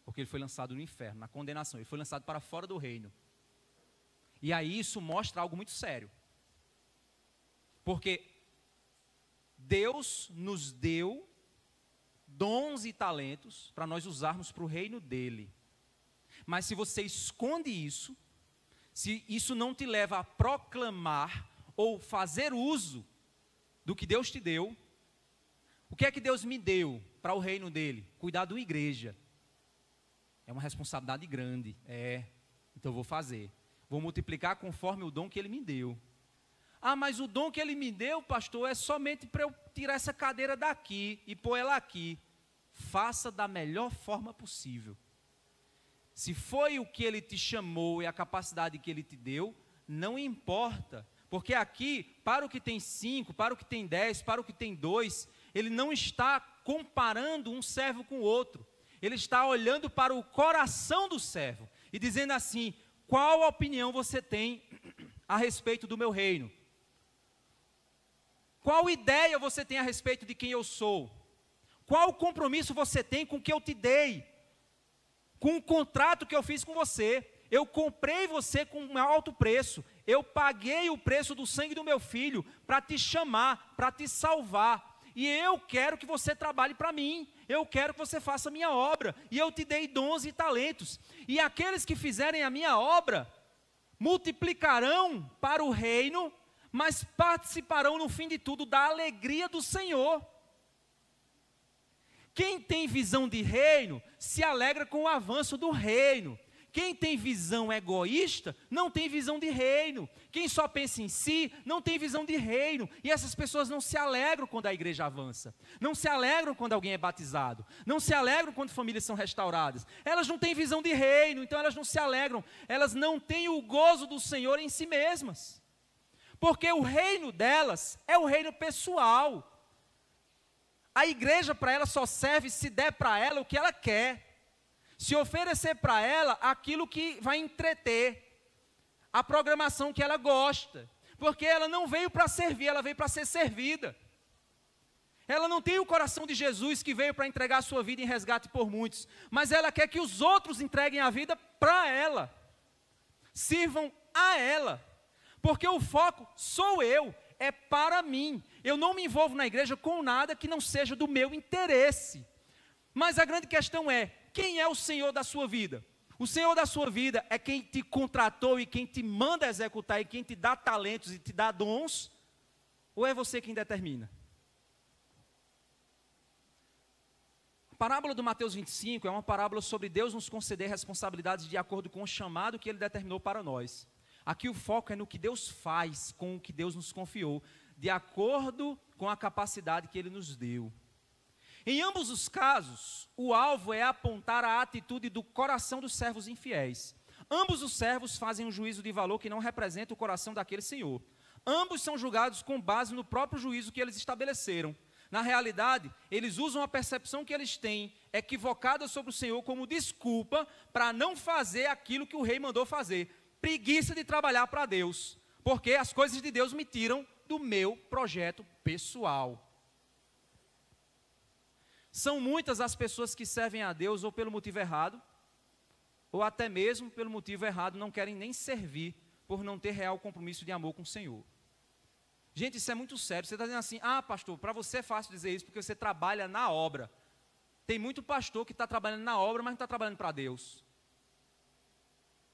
Porque ele foi lançado no inferno, na condenação, ele foi lançado para fora do reino. E aí isso mostra algo muito sério. Porque Deus nos deu dons e talentos para nós usarmos para o reino dele. Mas se você esconde isso, se isso não te leva a proclamar ou fazer uso do que Deus te deu, O que é que Deus me deu para o reino dele? Cuidar de uma igreja. É uma responsabilidade grande. Então eu vou fazer. Vou multiplicar conforme o dom que ele me deu. Ah, mas o dom que ele me deu, pastor, é somente para eu tirar essa cadeira daqui e pôr ela aqui. Faça da melhor forma possível. Se foi o que ele te chamou e a capacidade que ele te deu, não importa. Porque aqui, para o que tem 5, para o que tem 10, para o que tem 2, ele não está comparando um servo com o outro. Ele está olhando para o coração do servo e dizendo assim: qual opinião você tem a respeito do meu reino? Qual ideia você tem a respeito de quem eu sou? Qual compromisso você tem com o que eu te dei? Com o contrato que eu fiz com você? Eu comprei você com um alto preço. Eu paguei o preço do sangue do meu filho para te chamar, para te salvar. E eu quero que você trabalhe para mim. Eu quero que você faça a minha obra. E eu te dei dons e talentos. E aqueles que fizerem a minha obra multiplicarão para o reino, mas participarão no fim de tudo da alegria do Senhor. Quem tem visão de reino se alegra com o avanço do reino. Quem tem visão egoísta não tem visão de reino. Quem só pensa em si não tem visão de reino. E essas pessoas não se alegram quando a igreja avança. Não se alegram quando alguém é batizado. Não se alegram quando famílias são restauradas. Elas não têm visão de reino, então elas não se alegram. Elas não têm o gozo do Senhor em si mesmas. Porque o reino delas é o reino pessoal. A igreja para ela só serve se der para ela o que ela quer. Se oferecer para ela aquilo que vai entreter, a programação que ela gosta, porque ela não veio para servir, ela veio para ser servida. Ela não tem o coração de Jesus que veio para entregar a sua vida em resgate por muitos, mas ela quer que os outros entreguem a vida para ela, sirvam a ela, porque o foco sou eu, é para mim. Eu não me envolvo na igreja com nada que não seja do meu interesse. Mas a grande questão é: quem é o Senhor da sua vida? O Senhor da sua vida é quem te contratou e quem te manda executar e quem te dá talentos e te dá dons? Ou é você quem determina? A parábola do Mateus 25 é uma parábola sobre Deus nos conceder responsabilidades de acordo com o chamado que Ele determinou para nós. Aqui o foco é no que Deus faz com o que Deus nos confiou, de acordo com a capacidade que Ele nos deu. Em ambos os casos, o alvo é apontar a atitude do coração dos servos infiéis. Ambos os servos fazem um juízo de valor que não representa o coração daquele senhor. Ambos são julgados com base no próprio juízo que eles estabeleceram. Na realidade, eles usam a percepção que eles têm equivocada sobre o Senhor como desculpa para não fazer aquilo que o rei mandou fazer. Preguiça de trabalhar para Deus, porque as coisas de Deus me tiram do meu projeto pessoal. São muitas as pessoas que servem a Deus ou pelo motivo errado, ou até mesmo pelo motivo errado não querem nem servir, por não ter real compromisso de amor com o Senhor. Gente, isso é muito sério. Você está dizendo assim: ah, pastor, para você é fácil dizer isso porque você trabalha na obra. Tem muito pastor que está trabalhando na obra, mas não está trabalhando para Deus.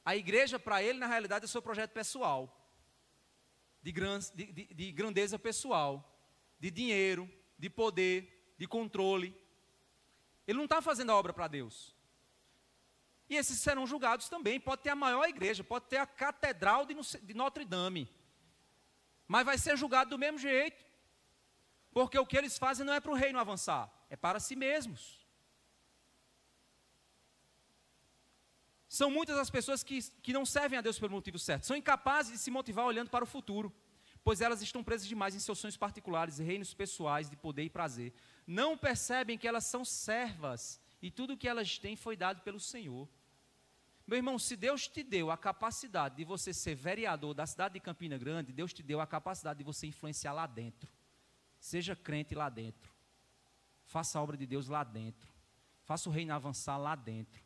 A igreja, para ele, na realidade, é seu projeto pessoal, de grandeza pessoal, de dinheiro, de poder, de controle. Ele não está fazendo a obra para Deus. E esses serão julgados também. Pode ter a maior igreja, pode ter a catedral de Notre Dame, mas vai ser julgado do mesmo jeito, porque o que eles fazem não é para o reino avançar, é para si mesmos. São muitas as pessoas que não servem a Deus pelo motivo certo, são incapazes de se motivar olhando para o futuro, pois elas estão presas demais em seus sonhos particulares e reinos pessoais de poder e prazer. Não percebem que elas são servas e tudo o que elas têm foi dado pelo Senhor. Meu irmão, se Deus te deu a capacidade de você ser vereador da cidade de Campina Grande, Deus te deu a capacidade de você influenciar lá dentro. Seja crente lá dentro. Faça a obra de Deus lá dentro. Faça o reino avançar lá dentro.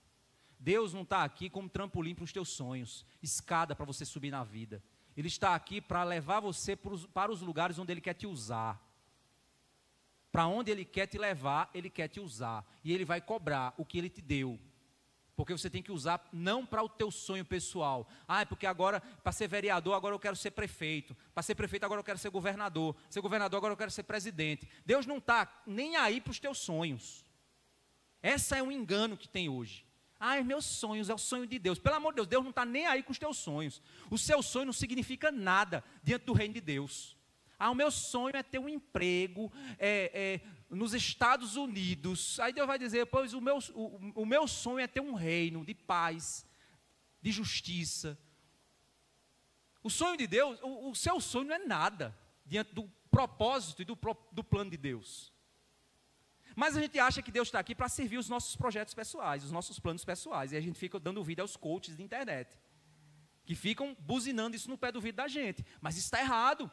Deus não está aqui como trampolim para os teus sonhos, escada para você subir na vida. Ele está aqui para levar você para os lugares onde Ele quer te usar. Para onde Ele quer te levar, Ele quer te usar. E Ele vai cobrar o que Ele te deu. Porque você tem que usar não para o teu sonho pessoal. Ah, é porque agora, para ser vereador, agora eu quero ser prefeito. Para ser prefeito, agora eu quero ser governador. Ser governador, agora eu quero ser presidente. Deus não está nem aí para os teus sonhos. Esse é um engano que tem hoje. Ah, meus sonhos, é o sonho de Deus. Pelo amor de Deus, Deus não está nem aí com os teus sonhos. O seu sonho não significa nada diante do reino de Deus. Ah, o meu sonho é ter um emprego nos Estados Unidos. Aí Deus vai dizer, pois o meu sonho é ter um reino de paz, de justiça. O sonho de Deus, o seu sonho não é nada diante do propósito e do plano de Deus. Mas a gente acha que Deus está aqui para servir os nossos projetos pessoais, os nossos planos pessoais. E a gente fica dando ouvido aos coaches de internet, que ficam buzinando isso no pé do ouvido da gente. Mas isso está errado.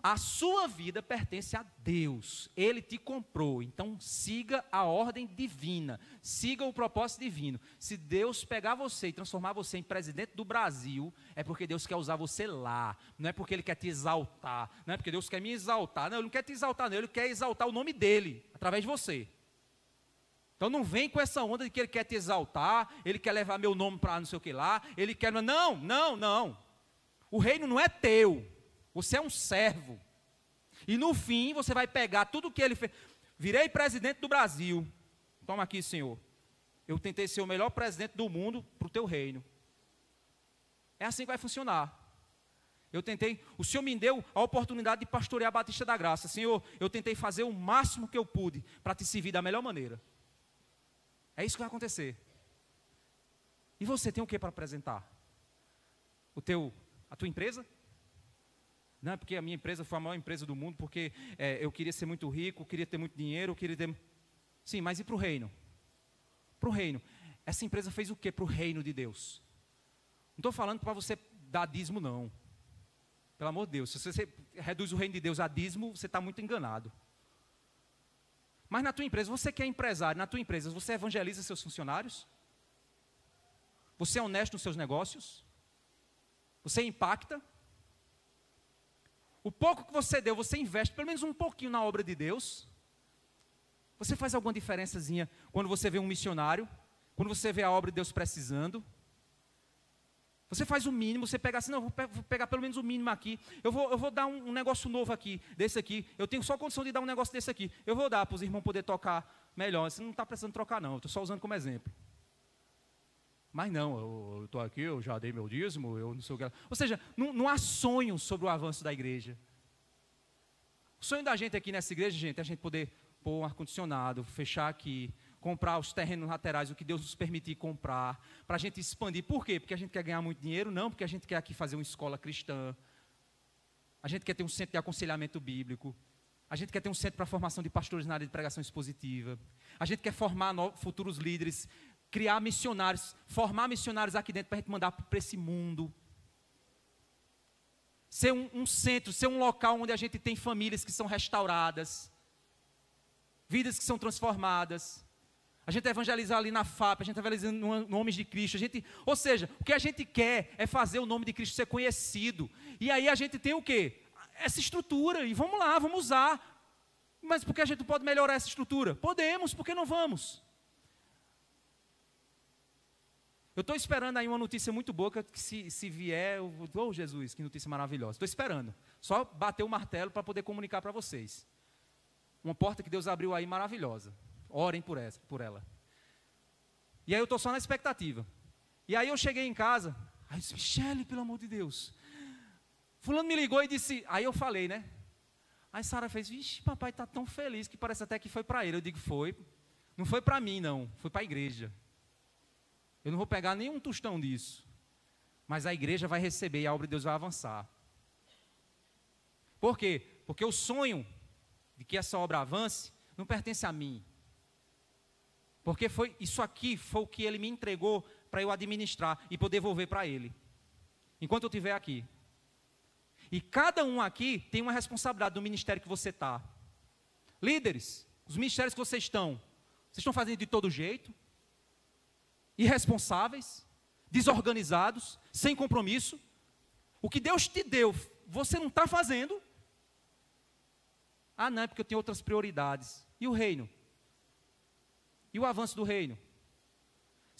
A sua vida pertence a Deus, Ele te comprou, então siga a ordem divina, siga o propósito divino. Se Deus pegar você e transformar você em presidente do Brasil, é porque Deus quer usar você lá, não é porque Ele quer te exaltar, não é porque Deus quer me exaltar, não, Ele não quer te exaltar, não, Ele quer exaltar o nome dEle, através de você. Então não vem com essa onda de que Ele quer te exaltar, Ele quer levar meu nome para não sei o que lá, Ele quer, não, o reino não é teu. Você é um servo. E no fim você vai pegar tudo o que ele fez. Virei presidente do Brasil. Toma aqui, Senhor. Eu tentei ser o melhor presidente do mundo para o teu reino. É assim que vai funcionar. O Senhor me deu a oportunidade de pastorear a Batista da Graça. Senhor, eu tentei fazer o máximo que eu pude para te servir da melhor maneira. É isso que vai acontecer. E você tem o que para apresentar? A tua empresa? Não, porque a minha empresa foi a maior empresa do mundo, porque eu queria ser muito rico, queria ter muito dinheiro, queria ter... Sim, mas e para o reino? Para o reino. Essa empresa fez o que para o reino de Deus? Não estou falando para você dar dízimo, não. Pelo amor de Deus, se você reduz o reino de Deus a dízimo, você está muito enganado. Mas na tua empresa, você que é empresário, na tua empresa, você evangeliza seus funcionários? Você é honesto nos seus negócios? Você impacta? O pouco que você deu, você investe pelo menos um pouquinho na obra de Deus. Você faz alguma diferençazinha quando você vê um missionário, quando você vê a obra de Deus precisando. Você faz o mínimo, você pega assim, não, vou pegar pelo menos o mínimo aqui. Eu vou dar um negócio novo aqui, desse aqui. Eu tenho só condição de dar um negócio desse aqui. Eu vou dar para os irmãos poder tocar melhor. Você não está precisando trocar não, eu estou só usando como exemplo. Mas não, eu estou aqui, eu já dei meu dízimo, eu não sei o que. Ou seja, não há sonho sobre o avanço da igreja. O sonho da gente aqui nessa igreja, gente, é a gente poder pôr um ar-condicionado, fechar aqui, comprar os terrenos laterais, o que Deus nos permitir comprar, para a gente expandir. Por quê? Porque a gente quer ganhar muito dinheiro? Não, porque a gente quer aqui fazer uma escola cristã. A gente quer ter um centro de aconselhamento bíblico. A gente quer ter um centro para formação de pastores na área de pregação expositiva. A gente quer formar futuros líderes, criar missionários, formar missionários aqui dentro para a gente mandar para esse mundo. Ser um centro, ser um local onde a gente tem famílias que são restauradas, vidas que são transformadas. A gente evangeliza ali na FAP, a gente evangeliza no Homens de Cristo. Ou seja, o que a gente quer é fazer o nome de Cristo ser conhecido. E aí a gente tem o quê? Essa estrutura, e vamos lá, vamos usar. Mas por que a gente não pode melhorar essa estrutura? Podemos, por que não vamos? Eu estou esperando aí uma notícia muito boa, que se vier, oh Jesus, que notícia maravilhosa. Estou esperando, só bater o martelo para poder comunicar para vocês. Uma porta que Deus abriu aí maravilhosa. Orem por ela. E aí eu estou só na expectativa. E aí eu cheguei em casa, aí eu disse, Michele, pelo amor de Deus. Fulano me ligou e disse, aí eu falei, né? Aí Sara fez, vixe, papai está tão feliz que parece até que foi para ele. Eu digo, foi. Não foi para mim não, foi para a igreja. Eu não vou pegar nenhum tostão disso. Mas a igreja vai receber e a obra de Deus vai avançar. Por quê? Porque o sonho de que essa obra avance não pertence a mim. Porque isso aqui foi o que ele me entregou para eu administrar e poder devolver para ele. Enquanto eu estiver aqui. E cada um aqui tem uma responsabilidade do ministério que você está. Líderes, os ministérios que vocês estão fazendo de todo jeito? Irresponsáveis, desorganizados, sem compromisso. O que Deus te deu, você não está fazendo. Ah, não, é porque eu tenho outras prioridades. E o reino? E o avanço do reino?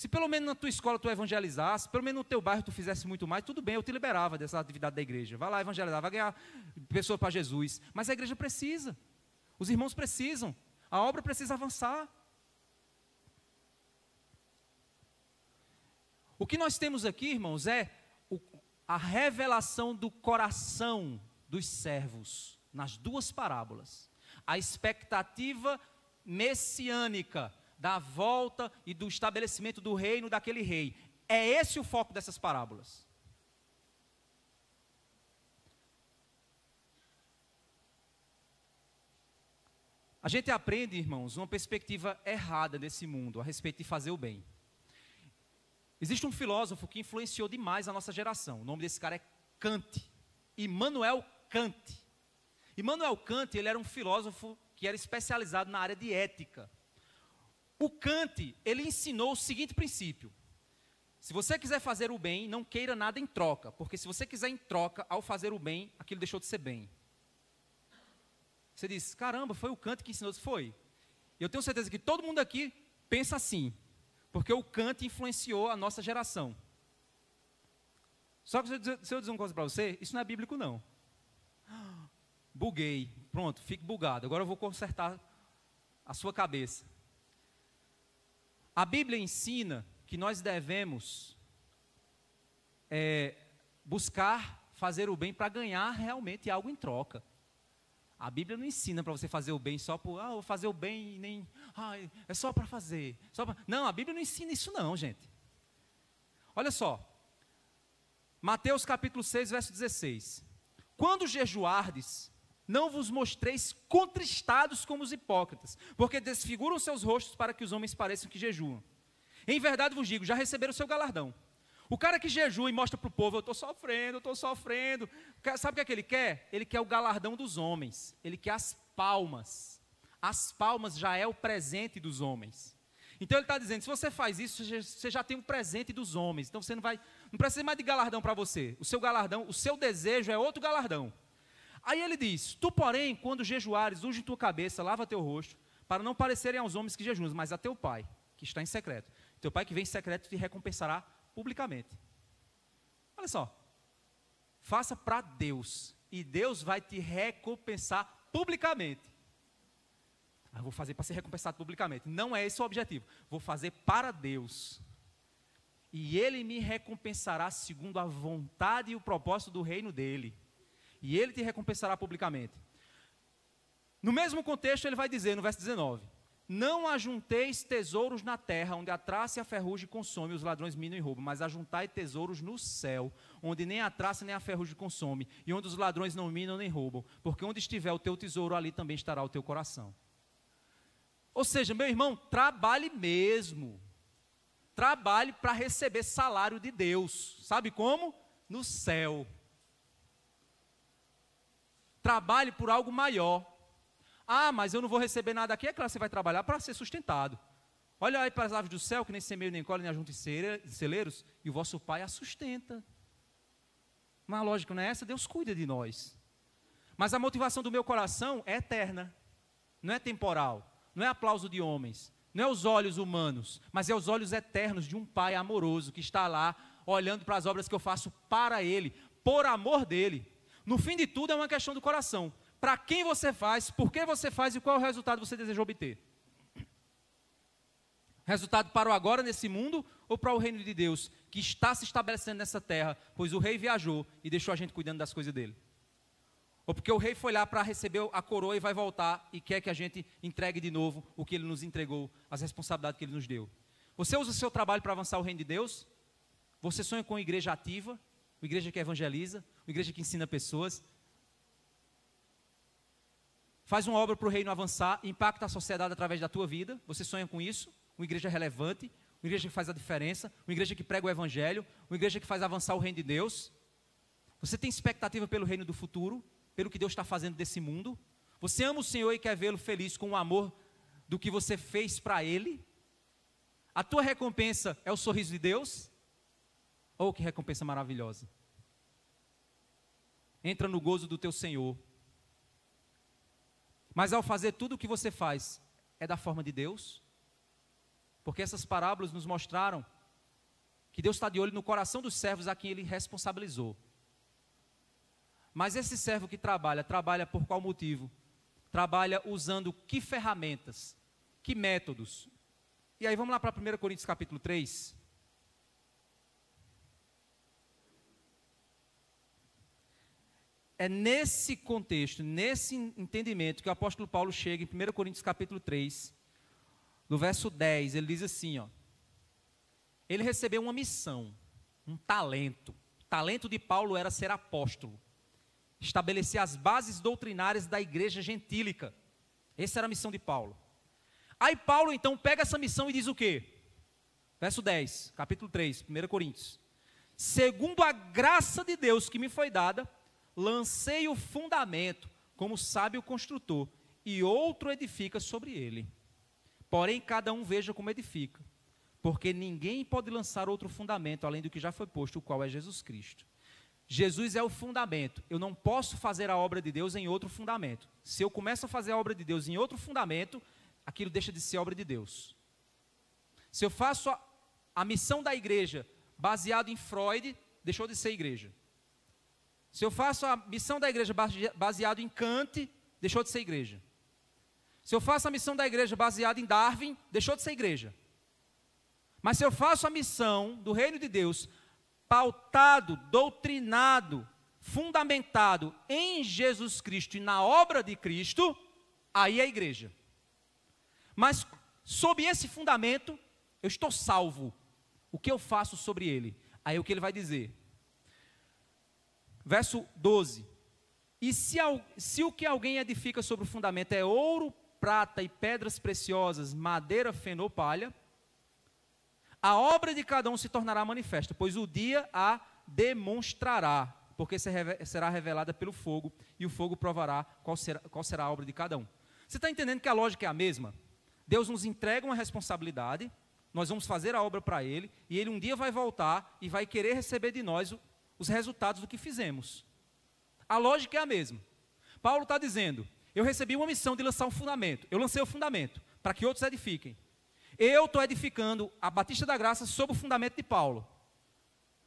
Se pelo menos na tua escola tu evangelizasse, pelo menos no teu bairro tu fizesse muito mais, tudo bem, eu te liberava dessa atividade da igreja. Vai lá evangelizar, vai ganhar pessoas para Jesus. Mas a igreja precisa, os irmãos precisam, a obra precisa avançar. O que nós temos aqui, irmãos, é a revelação do coração dos servos, nas duas parábolas. A expectativa messiânica da volta e do estabelecimento do reino daquele rei. É esse o foco dessas parábolas. A gente aprende, irmãos, uma perspectiva errada desse mundo a respeito de fazer o bem. Existe um filósofo que influenciou demais a nossa geração. O nome desse cara é Kant. Immanuel Kant. Immanuel Kant, ele era um filósofo que era especializado na área de ética. O Kant, ele ensinou o seguinte princípio: se você quiser fazer o bem, não queira nada em troca, porque se você quiser em troca, ao fazer o bem, aquilo deixou de ser bem. Você diz, caramba, foi o Kant que ensinou isso? Foi. Eu tenho certeza que todo mundo aqui pensa assim, porque o Kant influenciou a nossa geração. Só que se eu dizer uma coisa para você, isso não é bíblico não. Buguei, pronto, fique bugado, agora eu vou consertar a sua cabeça. A Bíblia ensina que nós devemos buscar fazer o bem para ganhar realmente algo em troca. A Bíblia não ensina para você fazer o bem só por, vou fazer o bem e nem, é só para fazer. Não, a Bíblia não ensina isso não, gente. Olha só, Mateus capítulo 6, verso 16. Quando jejuardes, não vos mostreis contristados como os hipócritas, porque desfiguram seus rostos para que os homens pareçam que jejuam. Em verdade vos digo, já receberam o seu galardão. O cara que jejua e mostra para o povo, eu estou sofrendo. Sabe o que é que ele quer? Ele quer o galardão dos homens. Ele quer as palmas. As palmas já é o presente dos homens. Então ele está dizendo, se você faz isso, você já tem um presente dos homens. Então você não precisa mais de galardão para você. O seu galardão, o seu desejo é outro galardão. Aí ele diz, tu porém, quando jejuares, unge tua cabeça, lava teu rosto, para não parecerem aos homens que jejuam, mas a teu pai, que está em secreto. Teu pai que vem em secreto te recompensará publicamente. Olha só, faça para Deus, e Deus vai te recompensar publicamente. Eu vou fazer para ser recompensado publicamente. Não é esse o objetivo. Vou fazer para Deus. E Ele me recompensará segundo a vontade e o propósito do reino dEle. E Ele te recompensará publicamente. No mesmo contexto, ele vai dizer no verso 19: não ajunteis tesouros na terra, onde a traça e a ferrugem consomem, os ladrões minam e roubam, mas ajuntai tesouros no céu, onde nem a traça nem a ferrugem consome, e onde os ladrões não minam nem roubam, porque onde estiver o teu tesouro, ali também estará o teu coração. Ou seja, meu irmão, trabalhe mesmo. Trabalhe para receber salário de Deus. Sabe como? No céu. Trabalhe por algo maior. Mas eu não vou receber nada aqui. É claro que você vai trabalhar para ser sustentado. Olha aí para as aves do céu, que nem semeio, nem colhem, nem ajuntam em celeiros, e o vosso Pai a sustenta. Mas a lógica não é essa? Deus cuida de nós. Mas a motivação do meu coração é eterna. Não é temporal. Não é aplauso de homens. Não é os olhos humanos. Mas é os olhos eternos de um Pai amoroso, que está lá, olhando para as obras que eu faço para Ele, por amor dEle. No fim de tudo é uma questão do coração. Para quem você faz, por que você faz e qual é o resultado que você deseja obter. Resultado para o agora nesse mundo ou para o reino de Deus, que está se estabelecendo nessa terra, pois o rei viajou e deixou a gente cuidando das coisas dele. Ou porque o rei foi lá para receber a coroa e vai voltar e quer que a gente entregue de novo o que ele nos entregou, as responsabilidades que ele nos deu. Você usa o seu trabalho para avançar o reino de Deus? Você sonha com uma igreja ativa, uma igreja que evangeliza, uma igreja que ensina pessoas? Faz uma obra para o reino avançar, impacta a sociedade através da tua vida? Você sonha com isso? Uma igreja relevante, uma igreja que faz a diferença, uma igreja que prega o evangelho, uma igreja que faz avançar o reino de Deus? Você tem expectativa pelo reino do futuro, pelo que Deus está fazendo desse mundo? Você ama o Senhor e quer vê-lo feliz com o amor do que você fez para Ele? A tua recompensa é o sorriso de Deus? Oh, que recompensa maravilhosa! Entra no gozo do teu Senhor. Mas ao fazer tudo o que você faz, é da forma de Deus? porque essas parábolas nos mostraram que Deus está de olho no coração dos servos a quem Ele responsabilizou. Mas esse servo que trabalha por qual motivo? Trabalha usando que ferramentas? Que métodos? E aí vamos lá para 1 Coríntios capítulo 3. É nesse contexto, nesse entendimento que o apóstolo Paulo chega em 1 Coríntios capítulo 3, no verso 10, ele diz assim, ó. Ele recebeu uma missão, um talento. O talento de Paulo era ser apóstolo, estabelecer as bases doutrinárias da igreja gentílica. Essa era a missão de Paulo. Aí Paulo então pega essa missão e diz o quê? Verso 10, capítulo 3, 1 Coríntios. Segundo a graça de Deus que me foi dada, lancei o fundamento, como sábio construtor, e outro edifica sobre ele. Porém, cada um veja como edifica, porque ninguém pode lançar outro fundamento, além do que já foi posto, o qual é Jesus Cristo. Jesus é o fundamento. Eu não posso fazer a obra de Deus em outro fundamento. Se eu começo a fazer a obra de Deus em outro fundamento, aquilo deixa de ser obra de Deus. Se eu faço a missão da igreja baseado em Freud, deixou de ser igreja. Se eu faço a missão da igreja baseado em Kant, deixou de ser igreja. Se eu faço a missão da igreja baseada em Darwin, deixou de ser igreja. Mas se eu faço a missão do reino de Deus pautado, doutrinado, fundamentado em Jesus Cristo e na obra de Cristo, aí é a igreja. Mas sob esse fundamento, eu estou salvo. O que eu faço sobre ele? Aí o que ele vai dizer? Verso 12. E se o que alguém edifica sobre o fundamento é ouro, prata e pedras preciosas, madeira, feno ou palha, a obra de cada um se tornará manifesta, pois o dia a demonstrará, porque será revelada pelo fogo, e o fogo provará qual será a obra de cada um. Você está entendendo que a lógica é a mesma? Deus nos entrega uma responsabilidade, nós vamos fazer a obra para Ele, e Ele um dia vai voltar e vai querer receber de nós os resultados do que fizemos. A lógica é a mesma. Paulo está dizendo, eu recebi uma missão de lançar um fundamento, eu lancei o fundamento, para que outros edifiquem. Eu estou edificando a Batista da Graça sob o fundamento de Paulo.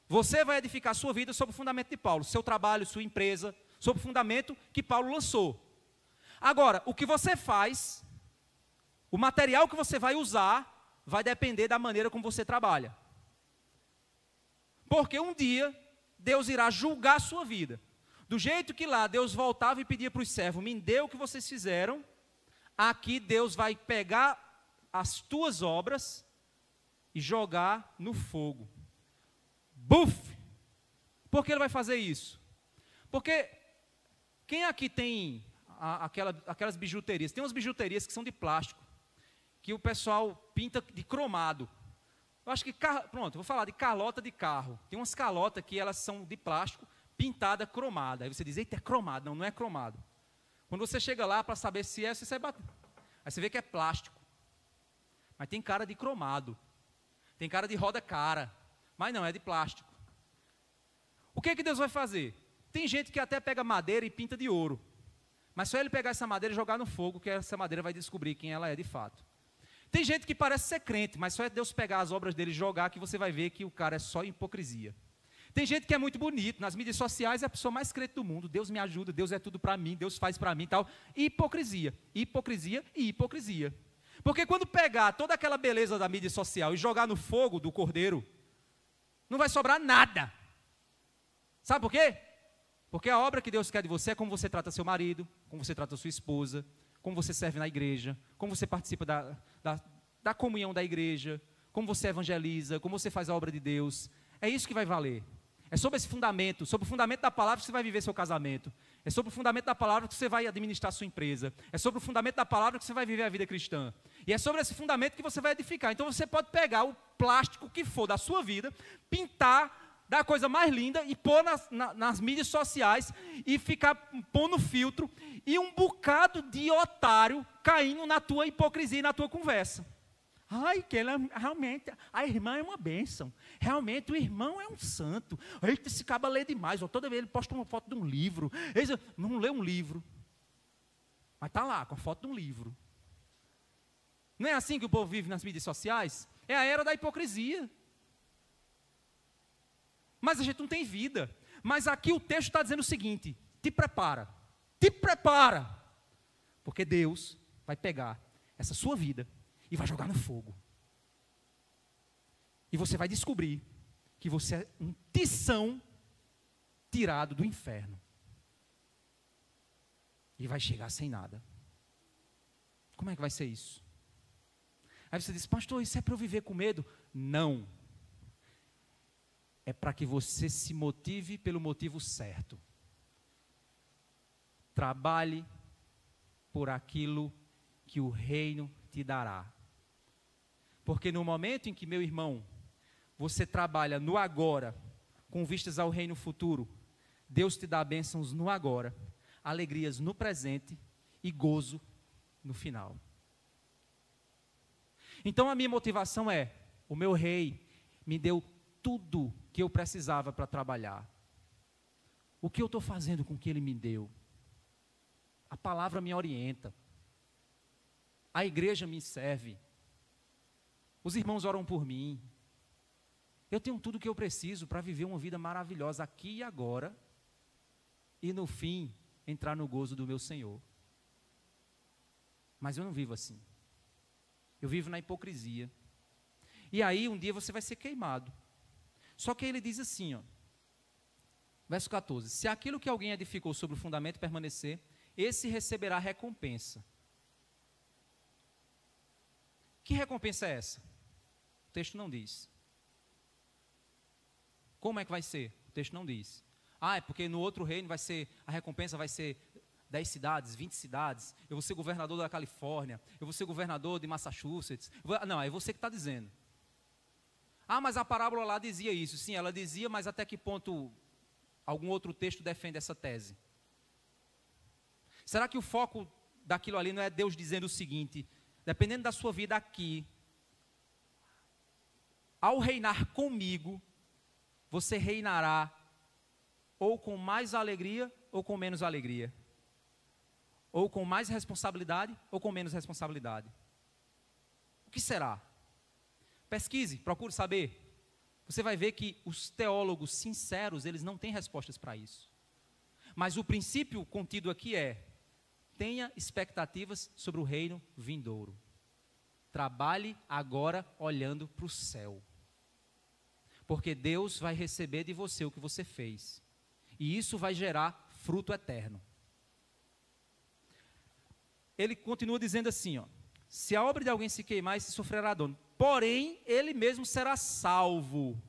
Você vai edificar a sua vida sob o fundamento de Paulo, seu trabalho, sua empresa, sob o fundamento que Paulo lançou. Agora, o que você faz, o material que você vai usar, vai depender da maneira como você trabalha. Porque um dia, Deus irá julgar a sua vida. Do jeito que lá Deus voltava e pedia para os servos, me dê o que vocês fizeram, aqui Deus vai pegar as tuas obras e jogar no fogo. Buf! Por que ele vai fazer isso? Porque quem aqui tem aquelas bijuterias? Tem umas bijuterias que são de plástico, que o pessoal pinta de cromado. Eu acho que, pronto, vou falar de calota de carro. Tem umas calotas que elas são de plástico, pintada cromada. Aí você diz, eita, é cromado. Não, não é cromado. Quando você chega lá para saber se é, você sai batendo. Aí você vê que é plástico. Mas tem cara de cromado. Tem cara de roda cara. Mas não, é de plástico. O que é que Deus vai fazer? Tem gente que até pega madeira e pinta de ouro. Mas só ele pegar essa madeira e jogar no fogo, que essa madeira vai descobrir quem ela é de fato. Tem gente que parece ser crente, mas só é Deus pegar as obras dele e jogar, que você vai ver que o cara é só hipocrisia. Tem gente que é muito bonito, nas mídias sociais é a pessoa mais crente do mundo. Deus me ajuda, Deus é tudo para mim, Deus faz para mim e tal. Hipocrisia, hipocrisia e hipocrisia. Porque quando pegar toda aquela beleza da mídia social e jogar no fogo do cordeiro, não vai sobrar nada. Sabe por quê? Porque a obra que Deus quer de você é como você trata seu marido, como você trata sua esposa, como você serve na igreja, como você participa da comunhão da igreja, como você evangeliza, como você faz a obra de Deus. É isso que vai valer. É sobre esse fundamento, sobre o fundamento da palavra que você vai viver seu casamento. É sobre o fundamento da palavra que você vai administrar sua empresa. É sobre o fundamento da palavra que você vai viver a vida cristã. E é sobre esse fundamento que você vai edificar. Então você pode pegar o plástico que for da sua vida, pintar, dar a coisa mais linda e pôr nas mídias sociais e ficar pondo filtro e um bocado de otário caindo na tua hipocrisia e na tua conversa. Ai, que ela realmente, a irmã é uma bênção. Realmente o irmão é um santo. Eita, esse caba lê demais. Ó, toda vez ele posta uma foto de um livro. Ele diz, não lê um livro. Mas está lá, com a foto de um livro. Não é assim que o povo vive nas mídias sociais? É a era da hipocrisia. Mas a gente não tem vida. Mas aqui o texto está dizendo o seguinte: te prepara, porque Deus vai pegar essa sua vida e vai jogar no fogo. E você vai descobrir que você é um tição tirado do inferno. E vai chegar sem nada. Como é que vai ser isso? Aí você diz: pastor, isso é para eu viver com medo? Não. É para que você se motive pelo motivo certo. Trabalhe por aquilo que o reino te dará. Porque no momento em que, meu irmão, você trabalha no agora, com vistas ao reino futuro, Deus te dá bênçãos no agora, alegrias no presente e gozo no final. Então a minha motivação é: o meu rei me deu tudo que eu precisava para trabalhar. O que eu estou fazendo com o que ele me deu? A palavra me orienta. A igreja me serve. Os irmãos oram por mim. Eu tenho tudo o que eu preciso para viver uma vida maravilhosa aqui e agora. E no fim, entrar no gozo do meu Senhor. Mas eu não vivo assim. Eu vivo na hipocrisia. E aí um dia você vai ser queimado. Só que ele diz assim, ó, verso 14: se aquilo que alguém edificou sobre o fundamento permanecer, esse receberá recompensa. Que recompensa é essa? O texto não diz. Como é que vai ser? O texto não diz. É porque no outro reino vai ser, a recompensa vai ser 10 cidades, 20 cidades, eu vou ser governador da Califórnia, eu vou ser governador de Massachusetts. Não, é você que está dizendo. Mas a parábola lá dizia isso. Sim, ela dizia, mas até que ponto algum outro texto defende essa tese? Será que o foco daquilo ali não é Deus dizendo o seguinte: dependendo da sua vida aqui, ao reinar comigo, você reinará ou com mais alegria ou com menos alegria? Ou com mais responsabilidade ou com menos responsabilidade? O que será? Pesquise, procure saber. Você vai ver que os teólogos sinceros, eles não têm respostas para isso. Mas o princípio contido aqui é: tenha expectativas sobre o reino vindouro. Trabalhe agora olhando para o céu. Porque Deus vai receber de você o que você fez. E isso vai gerar fruto eterno. Ele continua dizendo assim, ó: se a obra de alguém se queimar, se sofrerá dano. Porém, ele mesmo será salvo.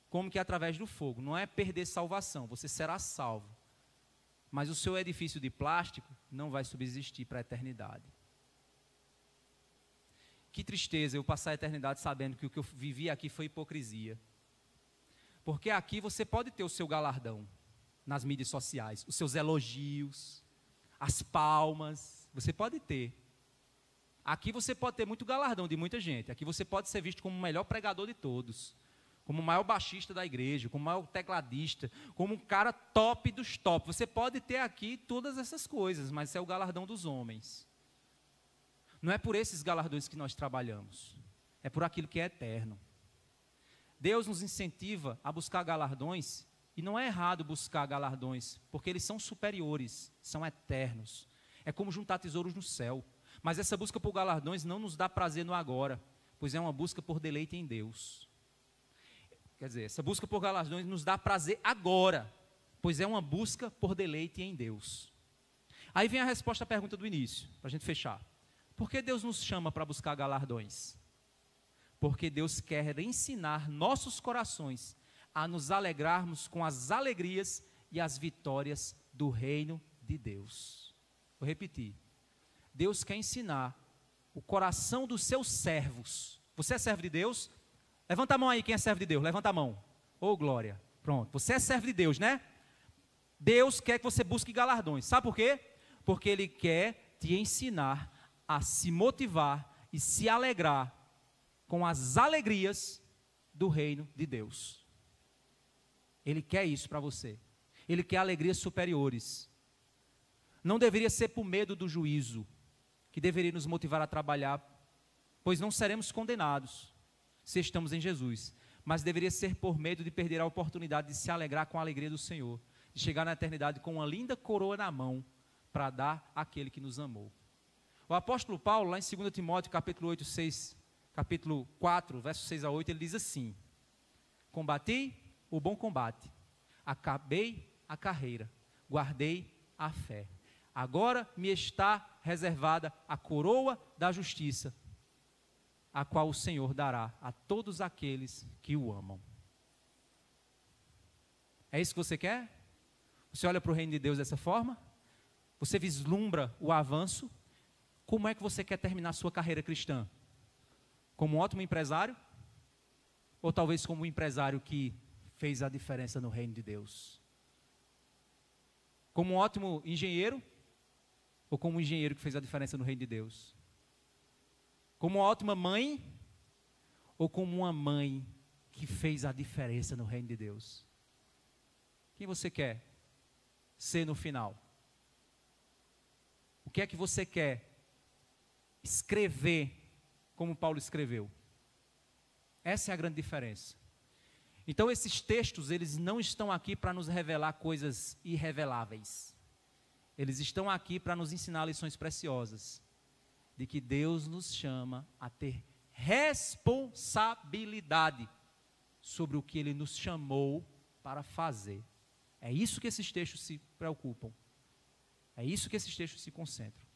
Como que através do fogo. Não é perder salvação, você será salvo. Mas o seu edifício de plástico não vai subsistir para a eternidade. Que tristeza eu passar a eternidade sabendo que o que eu vivi aqui foi hipocrisia. Porque aqui você pode ter o seu galardão nas mídias sociais, os seus elogios, as palmas, você pode ter. Aqui você pode ter muito galardão de muita gente. Aqui você pode ser visto como o melhor pregador de todos, como o maior baixista da igreja, como o maior tecladista, como um cara top dos top. Você pode ter aqui todas essas coisas, mas isso é o galardão dos homens. Não é por esses galardões que nós trabalhamos, é por aquilo que é eterno. Deus nos incentiva a buscar galardões, e não é errado buscar galardões, porque eles são superiores, são eternos. É como juntar tesouros no céu. Mas essa busca por galardões não nos dá prazer no agora, pois é uma busca por deleite em Deus. Quer dizer, essa busca por galardões nos dá prazer agora, pois é uma busca por deleite em Deus. Aí vem a resposta à pergunta do início, para a gente fechar. Por que Deus nos chama para buscar galardões? Porque Deus quer ensinar nossos corações a nos alegrarmos com as alegrias e as vitórias do reino de Deus. Vou repetir. Deus quer ensinar o coração dos seus servos. Você é servo de Deus? Levanta a mão aí, quem é servo de Deus? Levanta a mão. Ô, glória. Pronto, você é servo de Deus, né? Deus quer que você busque galardões. Sabe por quê? Porque Ele quer te ensinar a se motivar e se alegrar com as alegrias do reino de Deus. Ele quer isso para você. Ele quer alegrias superiores. Não deveria ser por medo do juízo que deveria nos motivar a trabalhar pois não seremos condenados se estamos em Jesus, mas deveria ser por medo de perder a oportunidade de se alegrar com a alegria do Senhor, de chegar na eternidade com uma linda coroa na mão para dar àquele que nos amou. O apóstolo Paulo, lá em 2 Timóteo, capítulo 4, versos 6 a 8, ele diz assim: combati o bom combate, acabei a carreira, guardei a fé. Agora me está reservada a coroa da justiça, a qual o Senhor dará a todos aqueles que o amam. É isso que você quer? Você olha para o reino de Deus dessa forma? Você vislumbra o avanço? Como é que você quer terminar a sua carreira cristã? Como um ótimo empresário? Ou talvez como um empresário que fez a diferença no reino de Deus? Como um ótimo engenheiro? Ou como um engenheiro que fez a diferença no reino de Deus? Como uma ótima mãe? Ou como uma mãe que fez a diferença no reino de Deus? Quem você quer ser no final? O que é que você quer escrever como Paulo escreveu? Essa é a grande diferença. Então esses textos, eles não estão aqui para nos revelar coisas irreveláveis. Eles estão aqui para nos ensinar lições preciosas, de que Deus nos chama a ter responsabilidade sobre o que Ele nos chamou para fazer. É isso que esses textos se preocupam. É isso que esses textos se concentram.